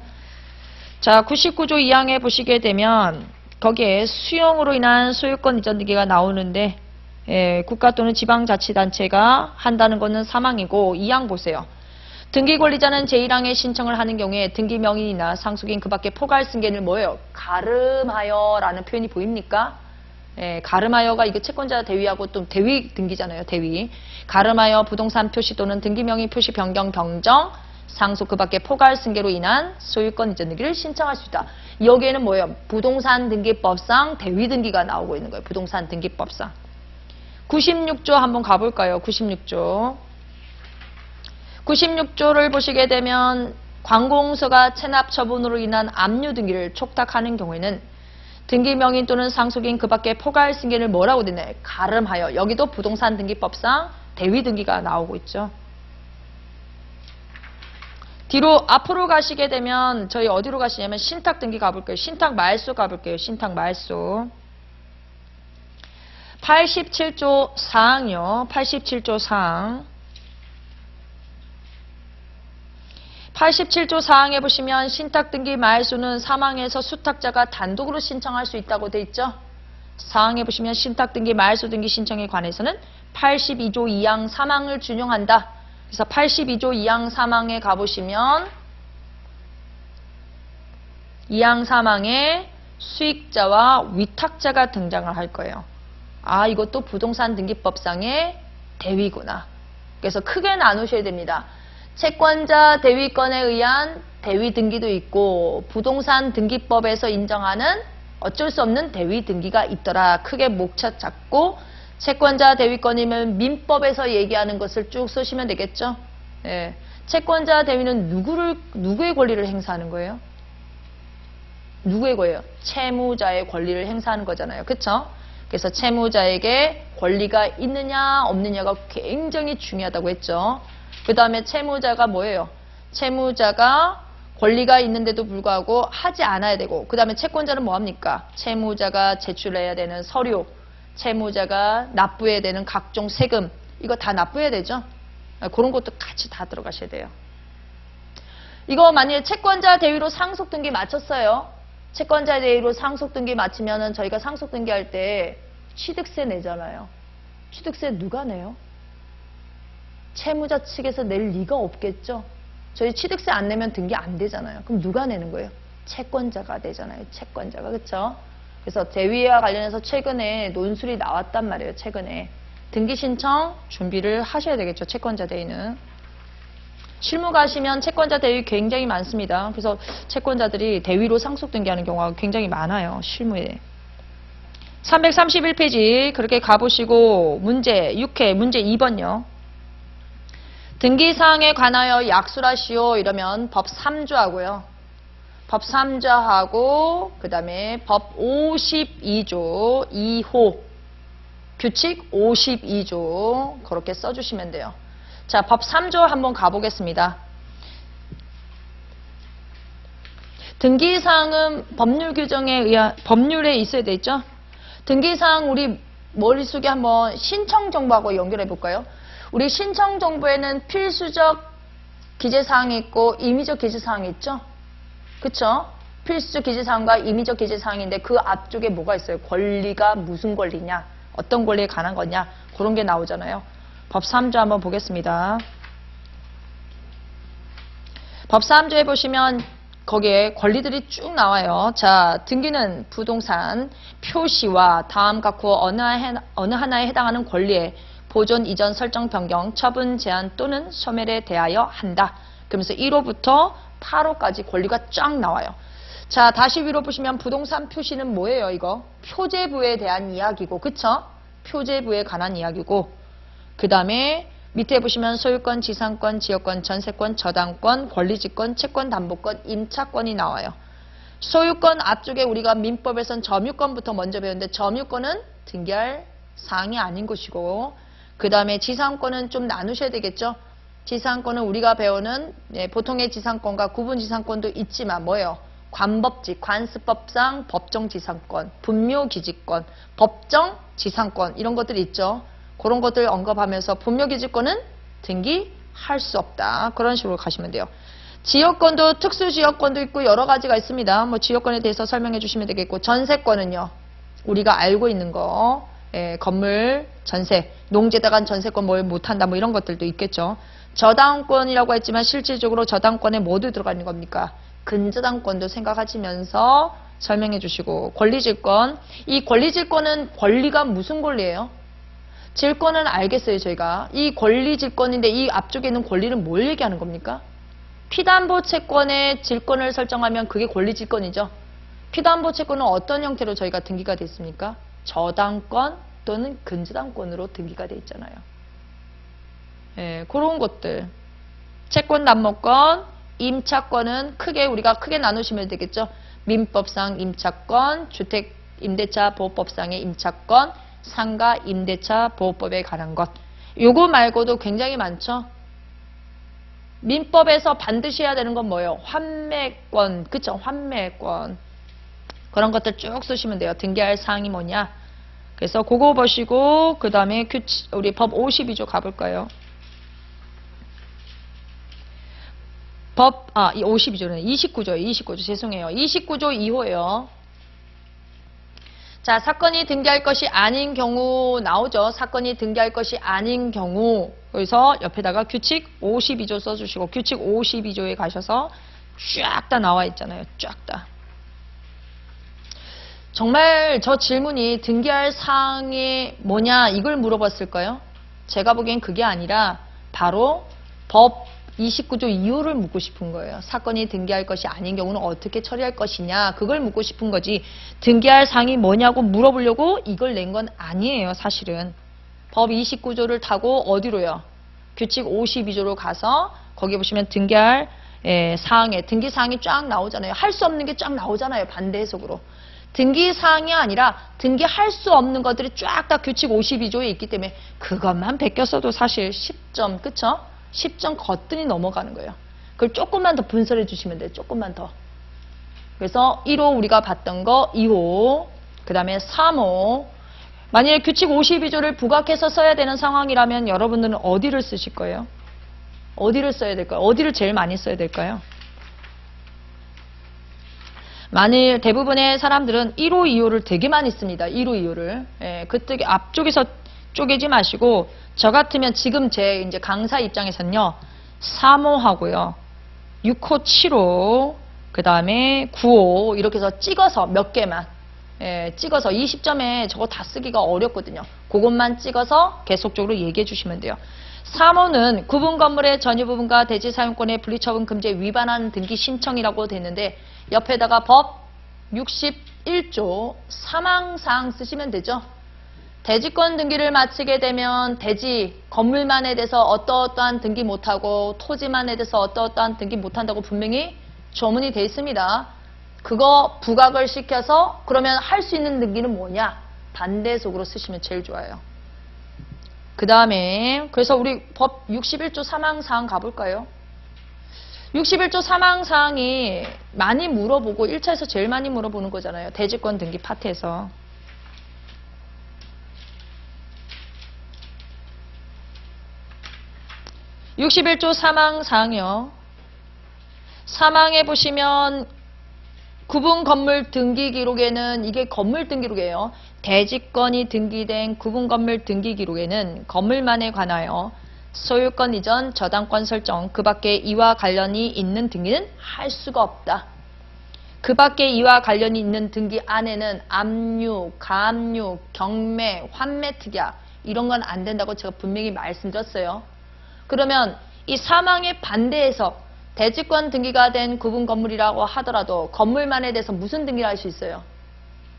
S1: 자, 99조 2항에 보시게 되면 거기에 수용으로 인한 소유권 이전 등기가 나오는데 국가 또는 지방자치단체가 한다는 것은 사망이고 2항 보세요. 등기권리자는 제1항에 신청을 하는 경우에 등기명의인이나 상속인 그 밖에 포괄 승계를 뭐예요? 가름하여 라는 표현이 보입니까? 가름하여가 이거 채권자 대위하고 또 대위 등기잖아요. 대위. 가름하여 부동산 표시 또는 등기명의 표시 변경 병정 상속 그 밖에 포괄 승계로 인한 소유권 이전 등기를 신청할 수 있다. 여기에는 뭐예요? 부동산 등기법상 대위 등기가 나오고 있는 거예요. 부동산 등기법상. 96조 한번 가볼까요? 96조. 96조를 보시게 되면 관공서가 체납 처분으로 인한 압류 등기를 촉탁하는 경우에는 등기명인 또는 상속인 그 밖에 포괄 승계를 뭐라고 되나요? 가름하여. 여기도 부동산 등기법상 대위 등기가 나오고 있죠. 뒤로 앞으로 가시게 되면 저희 어디로 가시냐면 신탁 등기 가볼게요. 신탁 말소 가볼게요. 신탁 말소. 87조 4항이요. 87조 4항. 87조 4항에 보시면 신탁 등기 말소는 사망해서 수탁자가 단독으로 신청할 수 있다고 돼 있죠. 4항에 보시면 신탁 등기 말소 등기 신청에 관해서는 82조 2항 3항을 준용한다. 그래서 82조 2항 3항에 가보시면 2항 3항에 수익자와 위탁자가 등장을 할 거예요. 이것도 부동산 등기법상의 대위구나. 그래서 크게 나누셔야 됩니다. 채권자 대위권에 의한 대위 등기도 있고 부동산 등기법에서 인정하는 어쩔 수 없는 대위 등기가 있더라. 크게 목차 잡고 채권자 대위권이면 민법에서 얘기하는 것을 쭉 쓰시면 되겠죠. 채권자 대위는 누구의 권리를 행사하는 거예요? 누구의 거예요? 채무자의 권리를 행사하는 거잖아요. 그쵸? 그래서 채무자에게 권리가 있느냐 없느냐가 굉장히 중요하다고 했죠. 그 다음에 채무자가 뭐예요? 채무자가 권리가 있는데도 불구하고 하지 않아야 되고 그 다음에 채권자는 뭐합니까? 채무자가 제출해야 되는 서류 채무자가 납부해야 되는 각종 세금 이거 다 납부해야 되죠. 그런 것도 같이 다 들어가셔야 돼요. 이거 만약에 채권자 대위로 상속등기 마쳤어요. 채권자 대위로 상속등기 마치면은 저희가 상속등기 할 때 취득세 내잖아요. 취득세 누가 내요? 채무자 측에서 낼 리가 없겠죠. 저희 취득세 안 내면 등기 안 되잖아요. 그럼 누가 내는 거예요? 채권자가 되잖아요. 채권자가. 그렇죠? 그래서 대위와 관련해서 최근에 논술이 나왔단 말이에요. 최근에. 등기 신청 준비를 하셔야 되겠죠. 채권자 대위는. 실무 가시면 채권자 대위 굉장히 많습니다. 그래서 채권자들이 대위로 상속 등기하는 경우가 굉장히 많아요. 실무에. 331페이지 그렇게 가보시고 문제 6회 문제 2번요. 등기사항에 관하여 약술하시오 이러면 법 3조하고요. 법 3조하고 그 다음에 법 52조 2호 규칙 52조 그렇게 써주시면 돼요. 자, 법 3조 한번 가보겠습니다. 등기사항은 법률 규정에 의한 법률에 있어야 되죠. 등기사항 우리 머릿속에 한번 신청정보하고 연결해 볼까요? 우리 신청정보에는 필수적 기재사항이 있고 임의적 기재사항이 있죠. 그쵸? 필수적 기재사항과 임의적 기재사항인데 그 앞쪽에 뭐가 있어요? 권리가 무슨 권리냐? 어떤 권리에 관한 거냐? 그런 게 나오잖아요. 법 3조 한번 보겠습니다. 법 3조에 보시면 거기에 권리들이 쭉 나와요. 자, 등기는 부동산 표시와 다음 각 후 어느 하나에 해당하는 권리에 보존, 이전, 설정, 변경, 처분, 제한 또는 소멸에 대하여 한다. 그러면서 1호부터 8호까지 권리가 쫙 나와요. 자, 다시 위로 보시면 부동산 표시는 뭐예요, 이거? 표제부에 대한 이야기고, 그쵸? 표제부에 관한 이야기고, 그 다음에 밑에 보시면 소유권, 지상권, 지역권, 전세권, 저당권, 권리지권, 채권담보권, 임차권이 나와요. 소유권 앞쪽에 우리가 민법에선 점유권부터 먼저 배웠는데 점유권은 등기할 사항이 아닌 것이고 그 다음에 지상권은 좀 나누셔야 되겠죠. 지상권은 우리가 배우는 보통의 지상권과 구분지상권도 있지만 뭐예요? 관법지, 관습법상 법정지상권, 분묘기지권, 법정지상권 이런 것들이 있죠. 그런 것들 언급하면서 분묘기지권은 등기할 수 없다. 그런 식으로 가시면 돼요. 지역권도 특수지역권도 있고 여러 가지가 있습니다. 뭐 지역권에 대해서 설명해 주시면 되겠고 전세권은요. 우리가 알고 있는 거 건물 전세, 농지에다가 전세권 뭘 못한다 뭐 이런 것들도 있겠죠. 저당권이라고 했지만 실질적으로 저당권에 모두 들어가 있는 겁니까? 근저당권도 생각하시면서 설명해 주시고 권리질권, 이 권리질권은 권리가 무슨 권리예요? 질권은 알겠어요 저희가. 이 권리질권인데 이 앞쪽에 있는 권리는 뭘 얘기하는 겁니까? 피담보 채권의 질권을 설정하면 그게 권리질권이죠. 피담보 채권은 어떤 형태로 저희가 등기가 돼 있습니까? 저당권 또는 근저당권으로 등기가 돼 있잖아요. 예, 그런 것들. 채권담보권, 임차권은 우리가 크게 나누시면 되겠죠. 민법상 임차권, 주택임대차 보호법상의 임차권, 상가 임대차 보호법에 관한 것. 요거 말고도 굉장히 많죠. 민법에서 반드시 해야 되는 건 뭐예요? 환매권, 그쵸? 환매권. 그런 것들 쭉 쓰시면 돼요. 등기할 사항이 뭐냐? 그래서 그거 보시고 그 다음에 우리 법 52조 가볼까요? 이 52조는 29조 죄송해요. 29조 2호예요. 자, 사건이 등기할 것이 아닌 경우 나오죠. 사건이 등기할 것이 아닌 경우. 그래서 옆에다가 규칙 52조 써주시고 규칙 52조에 가셔서 쫙 다 나와 있잖아요. 쫙 다. 정말 저 질문이 등기할 사항이 뭐냐 이걸 물어봤을까요? 제가 보기엔 그게 아니라 바로 법 29조 2호를 묻고 싶은 거예요. 사건이 등기할 것이 아닌 경우는 어떻게 처리할 것이냐 그걸 묻고 싶은 거지 등기할 사항이 뭐냐고 물어보려고 이걸 낸 건 아니에요. 사실은. 법 29조를 타고 어디로요? 규칙 52조로 가서 거기 보시면 등기할 사항에 등기 사항이 쫙 나오잖아요. 할 수 없는 게 쫙 나오잖아요. 반대 해석으로. 등기 사항이 아니라 등기할 수 없는 것들이 쫙 다 규칙 52조에 있기 때문에 그것만 베꼈어도 사실 10점 그쵸? 10점 거뜬히 넘어가는 거예요. 그걸 조금만 더 분설해 주시면 돼요. 조금만 더. 그래서 1호 우리가 봤던 거 2호 그 다음에 3호 만약에 규칙 52조를 부각해서 써야 되는 상황이라면 여러분들은 어디를 쓰실 거예요? 어디를 써야 될까요? 어디를 제일 많이 써야 될까요? 만일 대부분의 사람들은 1호, 2호를 되게 많이 씁니다. 1호, 2호를. 예, 그때 앞쪽에서 쪼개지 마시고 저 같으면 지금 제 이제 강사 입장에서는요. 3호하고요. 6호, 7호, 그 다음에 9호 이렇게 해서 찍어서 몇 개만 찍어서 20점에 저거 다 쓰기가 어렵거든요. 그것만 찍어서 계속적으로 얘기해 주시면 돼요. 3호는 구분 건물의 전유 부분과 대지 사용권의 분리처분 금지에 위반한 등기 신청이라고 됐는데 옆에다가 법 61조 사망사항 쓰시면 되죠. 대지권 등기를 마치게 되면 대지, 건물만에 대해서 어떠어떠한 등기 못하고 토지만에 대해서 어떠어떠한 등기 못한다고 분명히 조문이 되어 있습니다. 그거 부각을 시켜서 그러면 할 수 있는 등기는 뭐냐? 반대속으로 쓰시면 제일 좋아요. 그 다음에 그래서 우리 법 61조 사망사항 가볼까요? 61조 사망사항이 많이 물어보고 1차에서 제일 많이 물어보는 거잖아요. 대지권 등기 파트에서. (61조) 사망사항이요. 사망에 보시면 구분 건물 등기 기록에는 이게 건물 등기 기록이에요. 대지권이 등기된 구분 건물 등기 기록에는 건물만에 관하여 소유권 이전, 저당권 설정, 그 밖에 이와 관련이 있는 등기는 할 수가 없다. 그 밖에 이와 관련이 있는 등기 안에는 압류, 가압류, 경매, 환매 특약 이런 건 안 된다고 제가 분명히 말씀드렸어요. 그러면 이 사망에 반대해서 대지권 등기가 된 구분 건물이라고 하더라도 건물만에 대해서 무슨 등기를 할 수 있어요?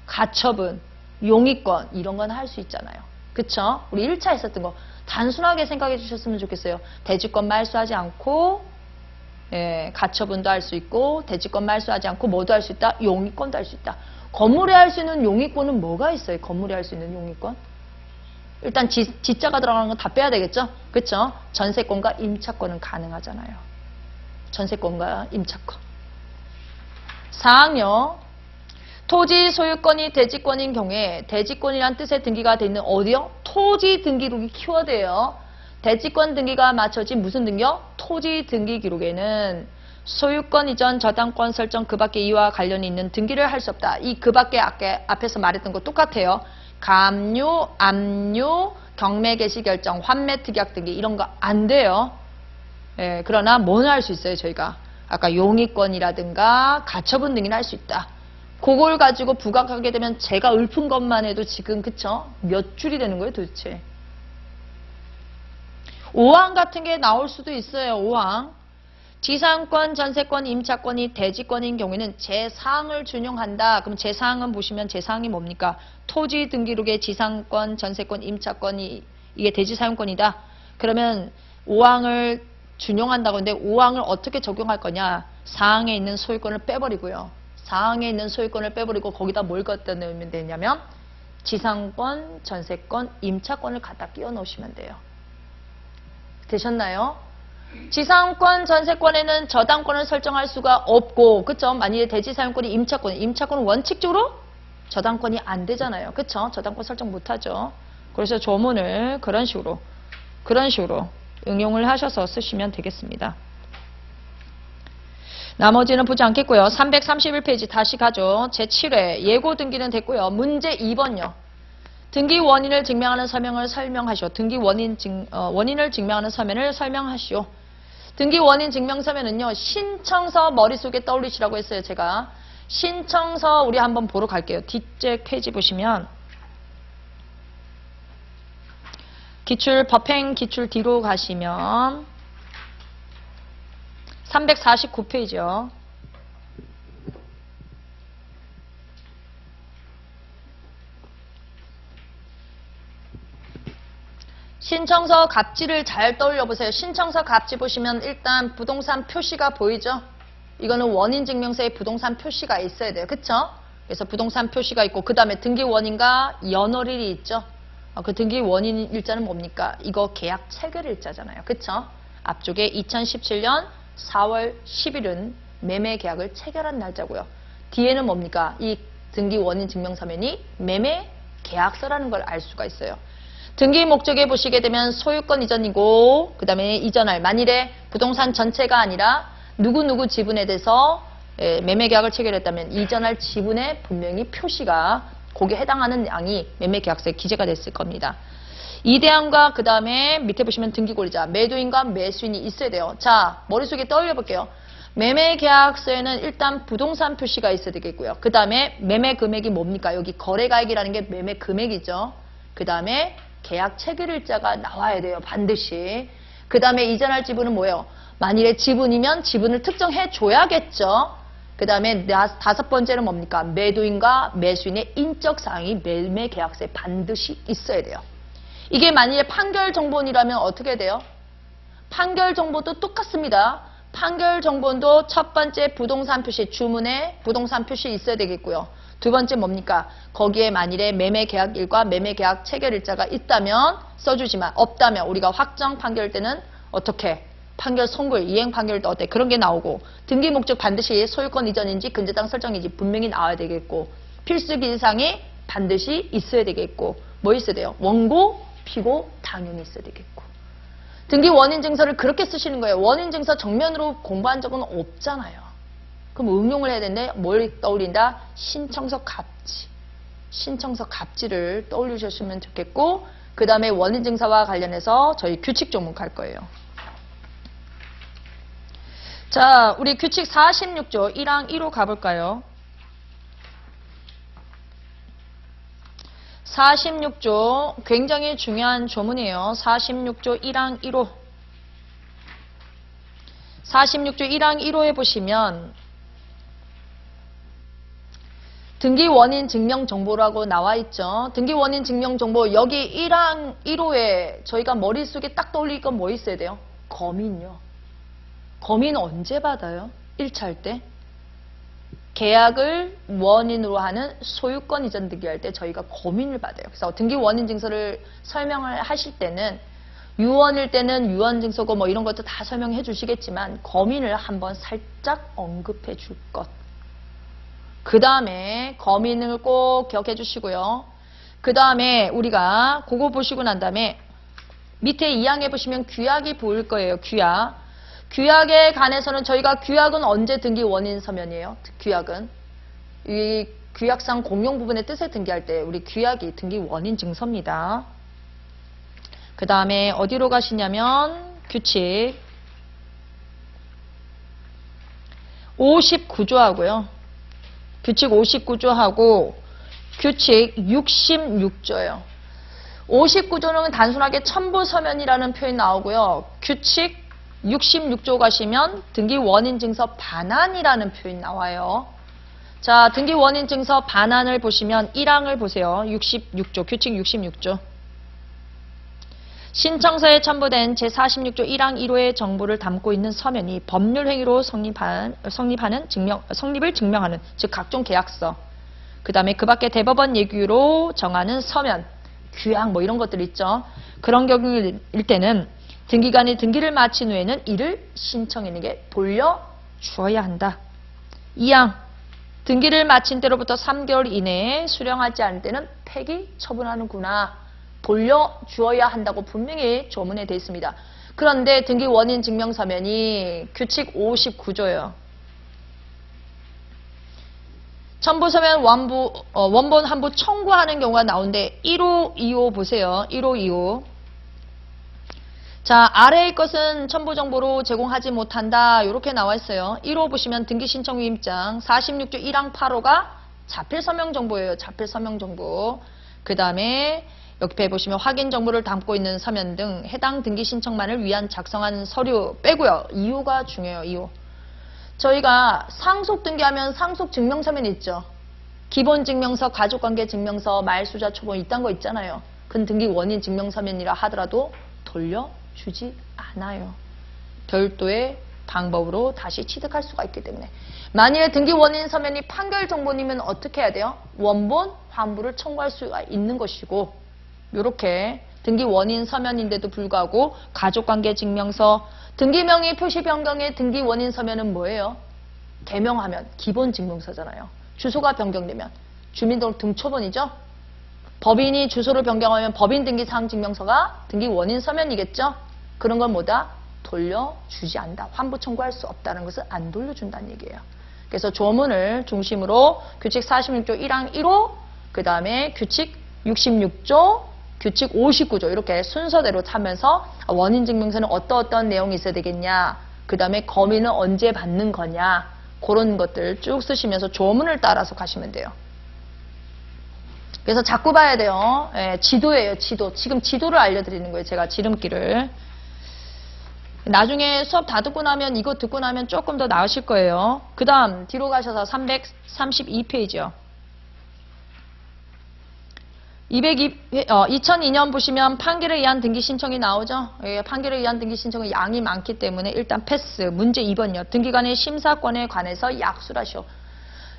S1: 가처분, 용의권 이런 건 할 수 있잖아요. 그쵸? 우리 1차 했었던 거 단순하게 생각해 주셨으면 좋겠어요. 대지권 말소하지 않고 가처분도 할 수 있고 대지권 말소하지 않고 뭐도 할 수 있다? 용의권도 할 수 있다. 건물에 할 수 있는 용의권은 뭐가 있어요? 건물에 할 수 있는 용의권? 일단 지자가 들어가는 건 다 빼야 되겠죠? 그쵸? 전세권과 임차권은 가능하잖아요. 전세권과 임차권. 사항요. 토지 소유권이 대지권인 경우에 대지권이란 뜻의 등기가 되어 있는 어디요? 토지 등기록이 키워드예요. 대지권 등기가 맞춰진 무슨 등기요? 토지 등기 기록에는 소유권 이전 저당권 설정 그 밖에 이와 관련이 있는 등기를 할 수 없다. 이 그 밖에 앞에서 말했던 거 똑같아요. 가압류, 압류, 경매 개시 결정, 환매 특약 등기 이런 거 안 돼요. 그러나 뭐는 할 수 있어요, 저희가. 아까 용의권이라든가 가처분 등기는 할 수 있다. 그걸 가지고 부각하게 되면 제가 읊은 것만 해도 지금 그쵸? 몇 줄이 되는 거예요, 도대체. 5항 같은 게 나올 수도 있어요, 5항. 지상권, 전세권, 임차권이 대지권인 경우에는 제4항을 준용한다. 그럼 제4항은 보시면 제4항이 뭡니까? 토지 등기록의 지상권, 전세권, 임차권이 이게 대지 사용권이다. 그러면 5항을 준용한다고 하는데 5항을 어떻게 적용할 거냐? 4항에 있는 소유권을 빼버리고요. 4항에 있는 소유권을 빼버리고 거기다 뭘 갖다 넣으면 되냐면 지상권, 전세권, 임차권을 갖다 끼워 넣으시면 돼요. 되셨나요? 지상권, 전세권에는 저당권을 설정할 수가 없고, 그쵸? 만약에 대지 사용권이 임차권은 원칙적으로 저당권이 안 되잖아요. 그쵸? 저당권 설정 못 하죠. 그래서 조문을 그런 식으로 응용을 하셔서 쓰시면 되겠습니다. 나머지는 보지 않겠고요. 331페이지 다시 가죠. 제7회 예고 등기는 됐고요. 문제 2번요. 등기 원인을 증명하는 서명을 설명하시오. 등기 원인을 증명하는 서면을 설명하시오. 등기 원인 증명 서면은요. 신청서 머릿속에 떠올리시라고 했어요. 제가. 신청서 우리 한번 보러 갈게요. 뒷째 페이지 보시면 법행 기출 뒤로 가시면 349페이지요. 신청서 갑지를 잘 떠올려 보세요. 신청서 갑지 보시면 일단 부동산 표시가 보이죠? 이거는 원인증명서에 부동산 표시가 있어야 돼요. 그쵸? 그래서 부동산 표시가 있고 그 다음에 등기 원인과 연월일이 있죠? 그 등기 원인 일자는 뭡니까? 이거 계약 체결 일자잖아요. 그쵸? 앞쪽에 2017년 4월 10일은 매매 계약을 체결한 날짜고요. 뒤에는 뭡니까? 이 등기 원인 증명서면이 매매 계약서라는 걸 알 수가 있어요. 등기 목적에 보시게 되면 소유권 이전이고 그 다음에 이전할 만일에 부동산 전체가 아니라 누구누구 지분에 대해서 매매계약을 체결했다면 이전할 지분에 분명히 표시가 거기에 해당하는 양이 매매계약서에 기재가 됐을 겁니다. 이대항과 그 다음에 밑에 보시면 등기권리자 매도인과 매수인이 있어야 돼요. 자, 머릿속에 떠올려 볼게요. 매매계약서에는 일단 부동산 표시가 있어야 되겠고요. 그 다음에 매매 금액이 뭡니까? 여기 거래가액이라는 게 매매 금액이죠. 그 다음에 계약 체결일자가 나와야 돼요. 반드시. 그 다음에 이전할 지분은 뭐예요? 만일에 지분이면 지분을 특정해 줘야겠죠. 그 다음에 다섯 번째는 뭡니까? 매도인과 매수인의 인적사항이 매매계약서에 반드시 있어야 돼요. 이게 만일에 판결정본이라면 어떻게 돼요? 판결정본도 똑같습니다. 판결정본도 첫 번째 부동산 표시, 주문에 부동산 표시 있어야 되겠고요. 두 번째 뭡니까? 거기에 만일에 매매계약일과 매매계약 체결일자가 있다면 써주지만 없다면 우리가 확정 판결 때는 어떻게? 판결 선고일, 이행 판결도 어때? 그런 게 나오고 등기 목적 반드시 소유권 이전인지 근저당 설정인지 분명히 나와야 되겠고 필수 기재사항이 반드시 있어야 되겠고 뭐 있어야 돼요? 원고, 피고 당연히 있어야 되겠고 등기 원인 증서를 그렇게 쓰시는 거예요. 원인 증서 정면으로 공부한 적은 없잖아요. 그럼 응용을 해야 되는데 뭘 떠올린다? 신청서 갑지. 신청서 갑지를 떠올리셨으면 좋겠고 그 다음에 원인 증서와 관련해서 저희 규칙 종목 할 거예요. 자, 우리 규칙 46조 1항 1호 가볼까요? 46조 굉장히 중요한 조문이에요. 46조 1항 1호 46조 1항 1호에 보시면 등기 원인 증명 정보라고 나와 있죠. 등기 원인 증명 정보 여기 1항 1호에 저희가 머릿속에 딱 떠올릴 건 뭐 있어야 돼요? 거민요. 거민 언제 받아요? 1차할 때? 계약을 원인으로 하는 소유권 이전 등기할 때 저희가 거민을 받아요. 그래서 등기 원인 증서를 설명을 하실 때는 유언일 때는 유언 증서고 뭐 이런 것도 다 설명해 주시겠지만 거민을 한번 살짝 언급해 줄 것. 그 다음에 거민을 꼭 기억해 주시고요. 그 다음에 우리가 그거 보시고 난 다음에 밑에 2항에 보시면 규약이 보일 거예요. 규약. 규약에 관해서는 저희가 규약은 언제 등기 원인 서면이에요? 규약은 이 규약상 공용 부분의 뜻에 등기할 때 우리 규약이 등기 원인 증서입니다. 그 다음에 어디로 가시냐면 규칙 59조하고요. 규칙 59조하고 규칙 66조예요. 59조는 단순하게 첨부서면이라는 표현이 나오고요. 규칙 66조 가시면 등기 원인 증서 반환이라는 표현이 나와요. 자, 등기 원인 증서 반환을 보시면 1항을 보세요. 66조, 규칙 66조. 신청서에 첨부된 제46조 1항 1호의 정보를 담고 있는 서면이 법률 행위로 성립을 증명하는 즉 각종 계약서. 그 다음에 그 밖에 대법원 예규로 정하는 서면, 규약 뭐 이런 것들 있죠. 그런 경우일 때는 등기관이 등기를 마친 후에는 이를 신청인에게 돌려주어야 한다. 2항 등기를 마친 때로부터 3개월 이내에 수령하지 않을 때는 폐기 처분하는구나. 돌려주어야 한다고 분명히 조문에 되어 있습니다. 그런데 등기 원인 증명서면이 규칙 59조예요. 첨부서면 원본 환부 청구하는 경우가 나오는데 1호, 2호 보세요. 1호, 2호. 자, 아래의 것은 첨부 정보로 제공하지 못한다. 이렇게 나와 있어요. 1호 보시면 등기 신청 위임장 46조 1항 8호가 자필 서명 정보예요. 자필 서명 정보. 그 다음에 옆에 보시면 확인 정보를 담고 있는 서면 등 해당 등기 신청만을 위한 작성한 서류 빼고요. 2호가 중요해요. 2호. 저희가 상속 등기하면 상속 증명서면 있죠. 기본 증명서, 가족관계 증명서, 말수자 초본 이딴 거 있잖아요. 그건 등기 원인 증명서면이라 하더라도 돌려주지 않아요. 별도의 방법으로 다시 취득할 수가 있기 때문에. 만일에 등기 원인 서면이 판결 정보이면 어떻게 해야 돼요? 원본 환부를 청구할 수가 있는 것이고, 이렇게 등기 원인 서면인데도 불구하고 가족관계 증명서, 등기명의 표시 변경의 등기 원인 서면은 뭐예요? 개명하면 기본 증명서잖아요. 주소가 변경되면 주민등록 등초본이죠. 법인이 주소를 변경하면 법인 등기 사항 증명서가 등기 원인 서면이겠죠. 그런 건 뭐다? 돌려주지 않는다. 환부 청구할 수 없다는 것을 안 돌려준다는 얘기예요. 그래서 조문을 중심으로 규칙 46조 1항 1호, 그 다음에 규칙 66조, 규칙 59조 이렇게 순서대로 타면서 원인 증명서는 어떤 내용이 있어야 되겠냐, 그 다음에 검의는 언제 받는 거냐, 그런 것들 쭉 쓰시면서 조문을 따라서 가시면 돼요. 그래서 자꾸 봐야 돼요. 예, 지도예요, 지도. 지금 지도를 알려드리는 거예요, 제가 지름길을. 나중에 수업 다 듣고 나면, 이거 듣고 나면 조금 더 나으실 거예요. 그 다음 뒤로 가셔서 332페이지요. 2002년 보시면 판결에 의한 등기 신청이 나오죠. 예, 판결에 의한 등기 신청은 양이 많기 때문에 일단 패스. 문제 2번요. 등기관의 심사권에 관해서 약술하시오.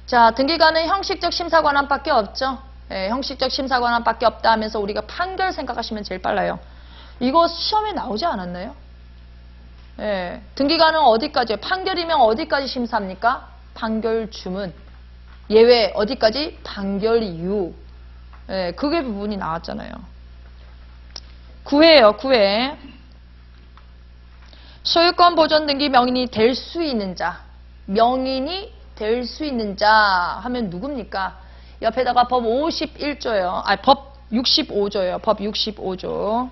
S1: 자, 등기관은 형식적 심사 권한밖에 없죠. 예, 형식적 심사 권한밖에 없다 하면서 우리가 판결 생각하시면 제일 빨라요. 이거 시험에 나오지 않았나요? 예, 등기관은 어디까지요? 판결이면 어디까지 심사합니까? 판결 주문. 예외 어디까지? 판결 이유. 예, 그게 부분이 나왔잖아요. 9회예요, 9회. 소유권 보존 등기 명인이 될 수 있는 자. 명인이 될 수 있는 자 하면 누굽니까? 옆에다가 법 51조예요. 아, 법 65조예요. 법 65조.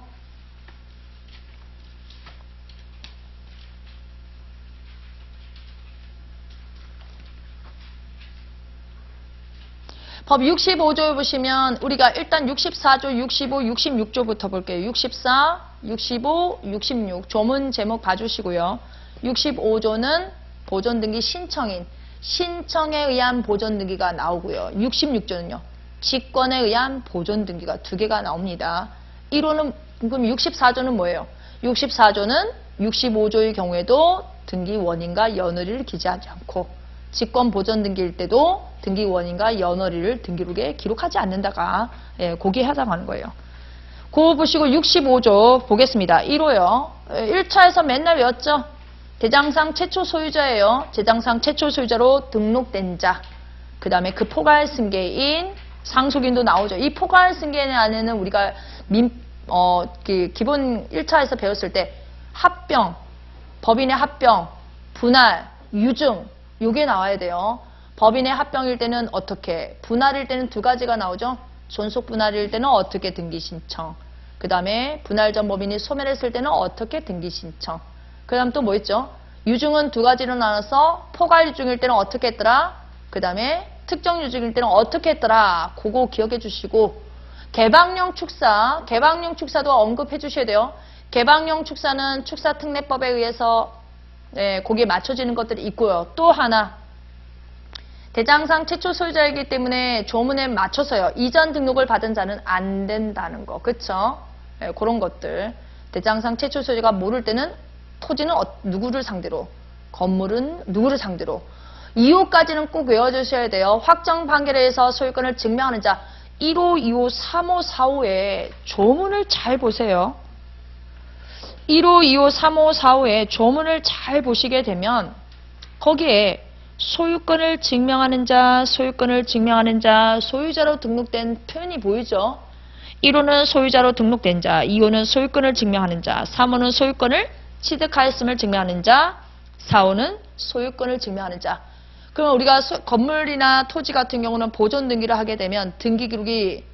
S1: 법 65조에 보시면 우리가 일단 64조, 65, 66조부터 볼게요. 64, 65, 66 조문 제목 봐주시고요. 65조는 보존등기 신청인, 신청에 의한 보존등기가 나오고요. 66조는요. 직권에 의한 보존등기가 두 개가 나옵니다. 1호는 그럼 64조는 뭐예요? 64조는 65조의 경우에도 등기 원인과 연월일을 기재하지 않고 직권 보존 등기일 때도 등기 원인과 연월일을 등기록에 기록하지 않는다가 예, 거기에 해당하는 거예요. 그거 보시고 65조 보겠습니다. 1호요. 1차에서 맨날 외웠죠. 대장상 최초 소유자예요. 대장상 최초 소유자로 등록된 자. 그 다음에 그 포괄 승계인 상속인도 나오죠. 이 포괄 승계인 안에는 우리가 기본 1차에서 배웠을 때 합병, 법인의 합병, 분할, 유증 요게 나와야 돼요. 법인의 합병일 때는 어떻게, 분할일 때는 두 가지가 나오죠. 존속 분할일 때는 어떻게 등기 신청, 그 다음에 분할 전 법인이 소멸했을 때는 어떻게 등기 신청, 그 다음 또 뭐 있죠? 유증은 두 가지로 나눠서 포괄 유증일 때는 어떻게 했더라, 그 다음에 특정 유증일 때는 어떻게 했더라, 그거 기억해 주시고, 개방용 축사, 개방용 축사도 언급해 주셔야 돼요. 개방용 축사는 축사특례법에 의해서 네, 거기에 맞춰지는 것들이 있고요. 또 하나, 대장상 최초 소유자이기 때문에 조문에 맞춰서요. 이전 등록을 받은 자는 안 된다는 거. 그쵸? 네, 그런 것들. 대장상 최초 소유자가 모를 때는 토지는 누구를 상대로, 건물은 누구를 상대로. 2호까지는 꼭 외워주셔야 돼요. 확정 판결에 의해서 소유권을 증명하는 자. 1호, 2호, 3호, 4호에 조문을 잘 보세요. 1호, 2호, 3호, 4호에 조문을 잘 보시게 되면 거기에 소유권을 증명하는 자, 소유권을 증명하는 자, 소유자로 등록된 표현이 보이죠? 1호는 소유자로 등록된 자, 2호는 소유권을 증명하는 자, 3호는 소유권을 취득하였음을 증명하는 자, 4호는 소유권을 증명하는 자. 그럼 우리가 건물이나 토지 같은 경우는 보존 등기를 하게 되면 등기 기록이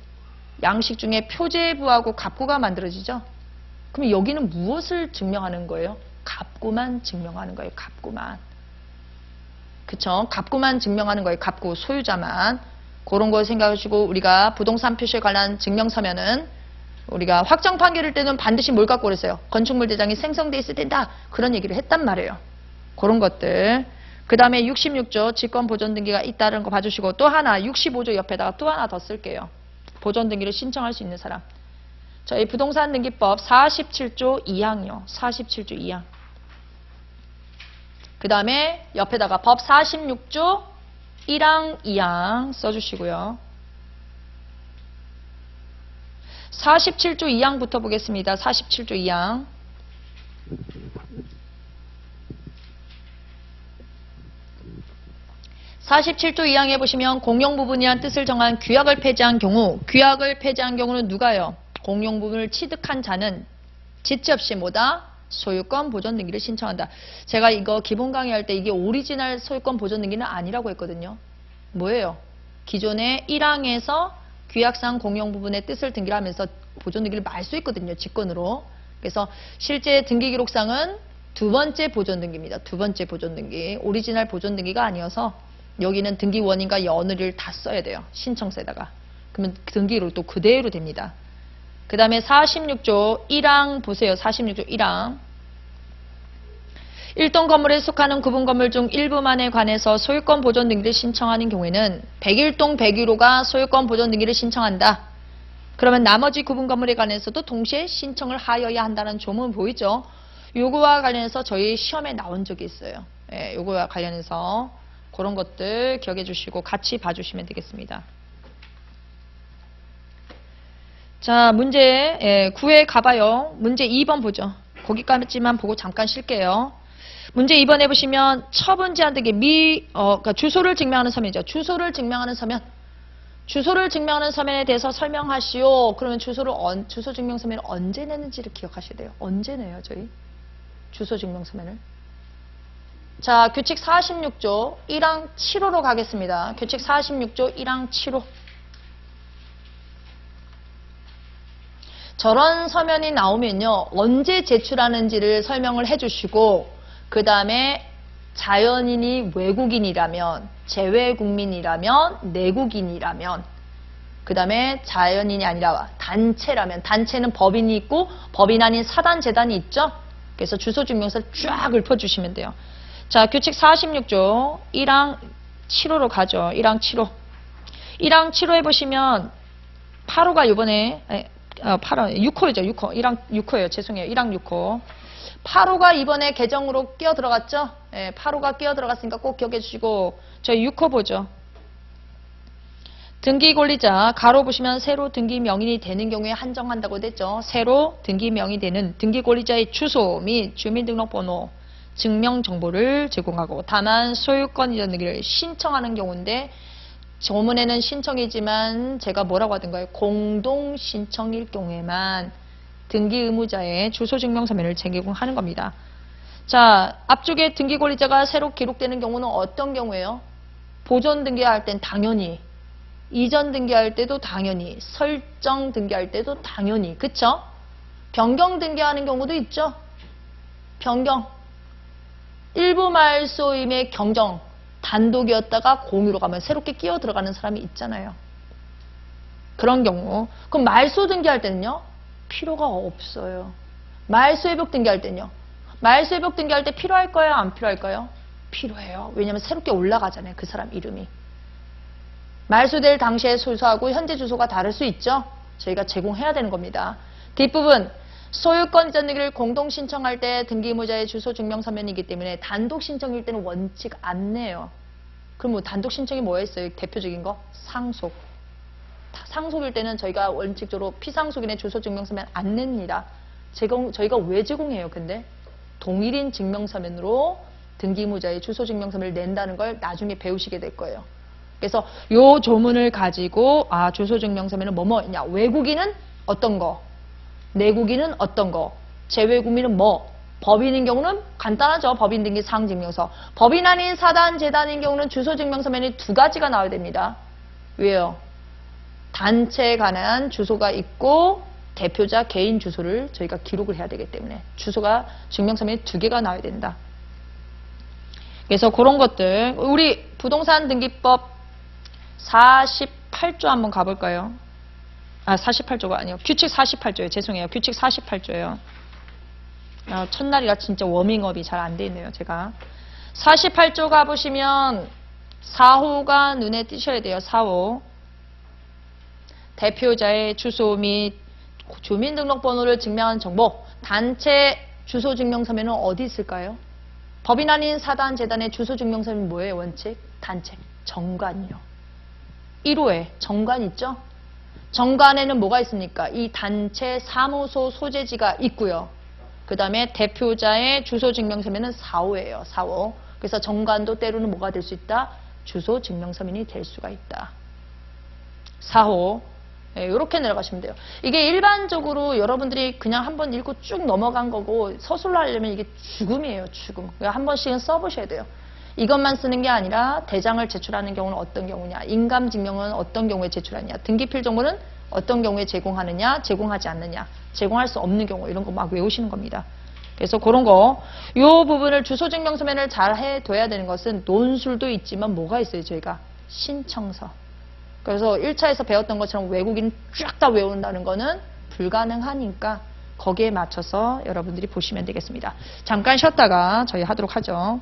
S1: 양식 중에 표제부하고 갑구가 만들어지죠? 그럼 여기는 무엇을 증명하는 거예요? 갑구만 증명하는 거예요. 갑구만. 그쵸? 갑구만 증명하는 거예요. 갑구, 소유자만. 그런 거 생각하시고 우리가 부동산 표시에 관한 증명서면은 우리가 확정 판결일 때는 반드시 뭘 갖고 그랬어요? 건축물 대장이 생성돼 있어야 된다. 그런 얘기를 했단 말이에요. 그런 것들. 그 다음에 66조 직권 보존 등기가 있다는 거 봐주시고 또 하나 65조 옆에다가 또 하나 더 쓸게요. 보존 등기를 신청할 수 있는 사람. 저희 부동산 등기법 47조 2항이요. 47조 2항. 그 다음에 옆에다가 법 46조 1항 2항 써주시고요. 47조 2항부터 보겠습니다. 47조 2항. 47조 2항에 보시면 공용부분이란 뜻을 정한 규약을 폐지한 경우, 규약을 폐지한 경우는 누가요? 공용부분을 취득한 자는 지체 없이 뭐다? 소유권 보존 등기를 신청한다. 제가 이거 기본 강의할 때 이게 오리지널 소유권 보존 등기는 아니라고 했거든요. 뭐예요? 기존의 1항에서 규약상 공용부분의 뜻을 등기를 하면서 보존 등기를 말 수 있거든요. 직권으로. 그래서 실제 등기 기록상은 두 번째 보존 등기입니다. 두 번째 보존 등기. 오리지널 보존 등기가 아니어서 여기는 등기 원인과 연의를 다 써야 돼요. 신청서에다가. 그러면 등기 기록도 그대로 됩니다. 그 다음에 46조 1항 보세요. 46조 1항. 1동 건물에 속하는 구분 건물 중 일부만에 관해서 소유권 보존 등기를 신청하는 경우에는 101동 101호가 소유권 보존 등기를 신청한다. 그러면 나머지 구분 건물에 관해서도 동시에 신청을 하여야 한다는 조문 보이죠? 요거와 관련해서 저희 시험에 나온 적이 있어요. 예, 요거와 관련해서 그런 것들 기억해 주시고 같이 봐주시면 되겠습니다. 자, 문제 9에 가봐요. 문제 2번 보죠. 거기까지만 보고 잠깐 쉴게요. 문제 2번 해보시면 처분 제한 등기 그러니까 주소를 증명하는 서면이죠. 주소를 증명하는 서면. 주소를 증명하는 서면에 대해서 설명하시오. 그러면 주소 증명 서면을 언제 내는지를 기억하셔야 돼요. 언제 내요, 저희? 주소 증명 서면을. 자, 규칙 46조 1항 7호로 가겠습니다. 규칙 46조 1항 7호. 저런 서면이 나오면요. 언제 제출하는지를 설명을 해주시고 그 다음에 자연인이 외국인이라면, 재외국민이라면, 내국인이라면 그 다음에 자연인이 아니라 단체라면, 단체는 법인이 있고 법인 아닌 사단, 재단이 있죠. 그래서 주소증명서를 쫙 읊어주시면 돼요. 자, 규칙 46조 1항 7호로 가죠. 1항 7호. 1항 7호에 보시면 8호가 이번에 6호죠. 6호. 1항 6호예요. 죄송해요. 1항 6호. 8호가 이번에 개정으로 끼어 들어갔죠. 8호가 끼어 들어갔으니까 꼭 기억해 주시고 저희 6호 보죠. 등기 권리자 가로 보시면 새로 등기 명인이 되는 경우에 한정한다고 됐죠. 새로 등기 명인이 되는 등기 권리자의 주소 및 주민등록번호 증명 정보를 제공하고 다만 소유권 이전 등기를 신청하는 경우인데 조문에는 신청이지만 제가 뭐라고 하던가요? 공동 신청일 경우에만 등기 의무자의 주소 증명 서면을 제공하는 겁니다. 자, 앞쪽에 등기 권리자가 새로 기록되는 경우는 어떤 경우예요? 보존 등기할 땐 당연히, 이전 등기할 때도 당연히, 설정 등기할 때도 당연히, 그쵸? 변경 등기하는 경우도 있죠? 변경. 일부 말소임의 경정, 단독이었다가 공유로 가면 새롭게 끼어 들어가는 사람이 있잖아요. 그런 경우. 그럼 말소 등기할 때는요? 필요가 없어요. 말소 회복 등기할 때는요? 말소 회복 등기할 때 필요할까요? 안 필요할까요? 필요해요. 왜냐하면 새롭게 올라가잖아요. 그 사람 이름이. 말소될 당시의 주소하고 현재 주소가 다를 수 있죠? 저희가 제공해야 되는 겁니다. 뒷부분. 소유권 이전 등기를 공동 신청할 때 등기 의무자의 주소 증명 서면이기 때문에 단독 신청일 때는 원칙 안 내요. 그럼 뭐 단독 신청이 뭐가 있어요? 대표적인 거? 상속. 상속일 때는 저희가 원칙적으로 피상속인의 주소 증명 서면 안 냅니다. 저희가 왜 제공해요? 근데 동일인 증명 서면으로 등기 의무자의 주소 증명 서면을 낸다는 걸 나중에 배우시게 될 거예요. 그래서 요 조문을 가지고 주소 증명 서면은 뭐뭐냐? 외국인은 어떤 거? 내국인은 어떤 거? 재외국민은 뭐? 법인인 경우는 간단하죠. 법인 등기 사항증명서. 법인 아닌 사단, 재단인 경우는 주소증명서면이 두 가지가 나와야 됩니다. 왜요? 단체에 관한 주소가 있고 대표자 개인 주소를 저희가 기록을 해야 되기 때문에 주소가 증명서면이 두 개가 나와야 된다. 그래서 그런 것들 우리 부동산 등기법 48조 한번 가볼까요? 48조가 아니요. 규칙 48조예요. 죄송해요. 규칙 48조예요. 첫날이라 진짜 워밍업이 잘 안 돼 있네요. 제가 48조 가보시면 4호가 눈에 띄셔야 돼요. 4호. 대표자의 주소 및 주민등록번호를 증명하는 정보. 단체 주소증명서면은 어디 있을까요? 법인 아닌 사단, 재단의 주소증명서면 뭐예요? 원칙? 단체. 정관이요. 1호에 정관 있죠? 정관에는 뭐가 있습니까? 이 단체 사무소 소재지가 있고요. 그 다음에 대표자의 주소증명서면은 4호예요. 4호. 그래서 정관도 때로는 뭐가 될 수 있다? 주소 증명서민이 될 수가 있다. 4호. 이렇게 내려가시면 돼요. 이게 일반적으로 여러분들이 그냥 한번 읽고 쭉 넘어간 거고 서술로 하려면 이게 죽음이에요. 죽음. 한 번씩은 써보셔야 돼요. 이것만 쓰는 게 아니라 대장을 제출하는 경우는 어떤 경우냐, 인감증명은 어떤 경우에 제출하느냐, 등기필 정보는 어떤 경우에 제공하느냐, 제공하지 않느냐, 제공할 수 없는 경우 이런 거 막 외우시는 겁니다. 그래서 그런 거, 이 부분을 주소증명서면을 잘 해둬야 되는 것은 논술도 있지만 뭐가 있어요, 저희가? 신청서. 그래서 1차에서 배웠던 것처럼 외국인 쫙 다 외운다는 거는 불가능하니까 거기에 맞춰서 여러분들이 보시면 되겠습니다. 잠깐 쉬었다가 저희 하도록 하죠.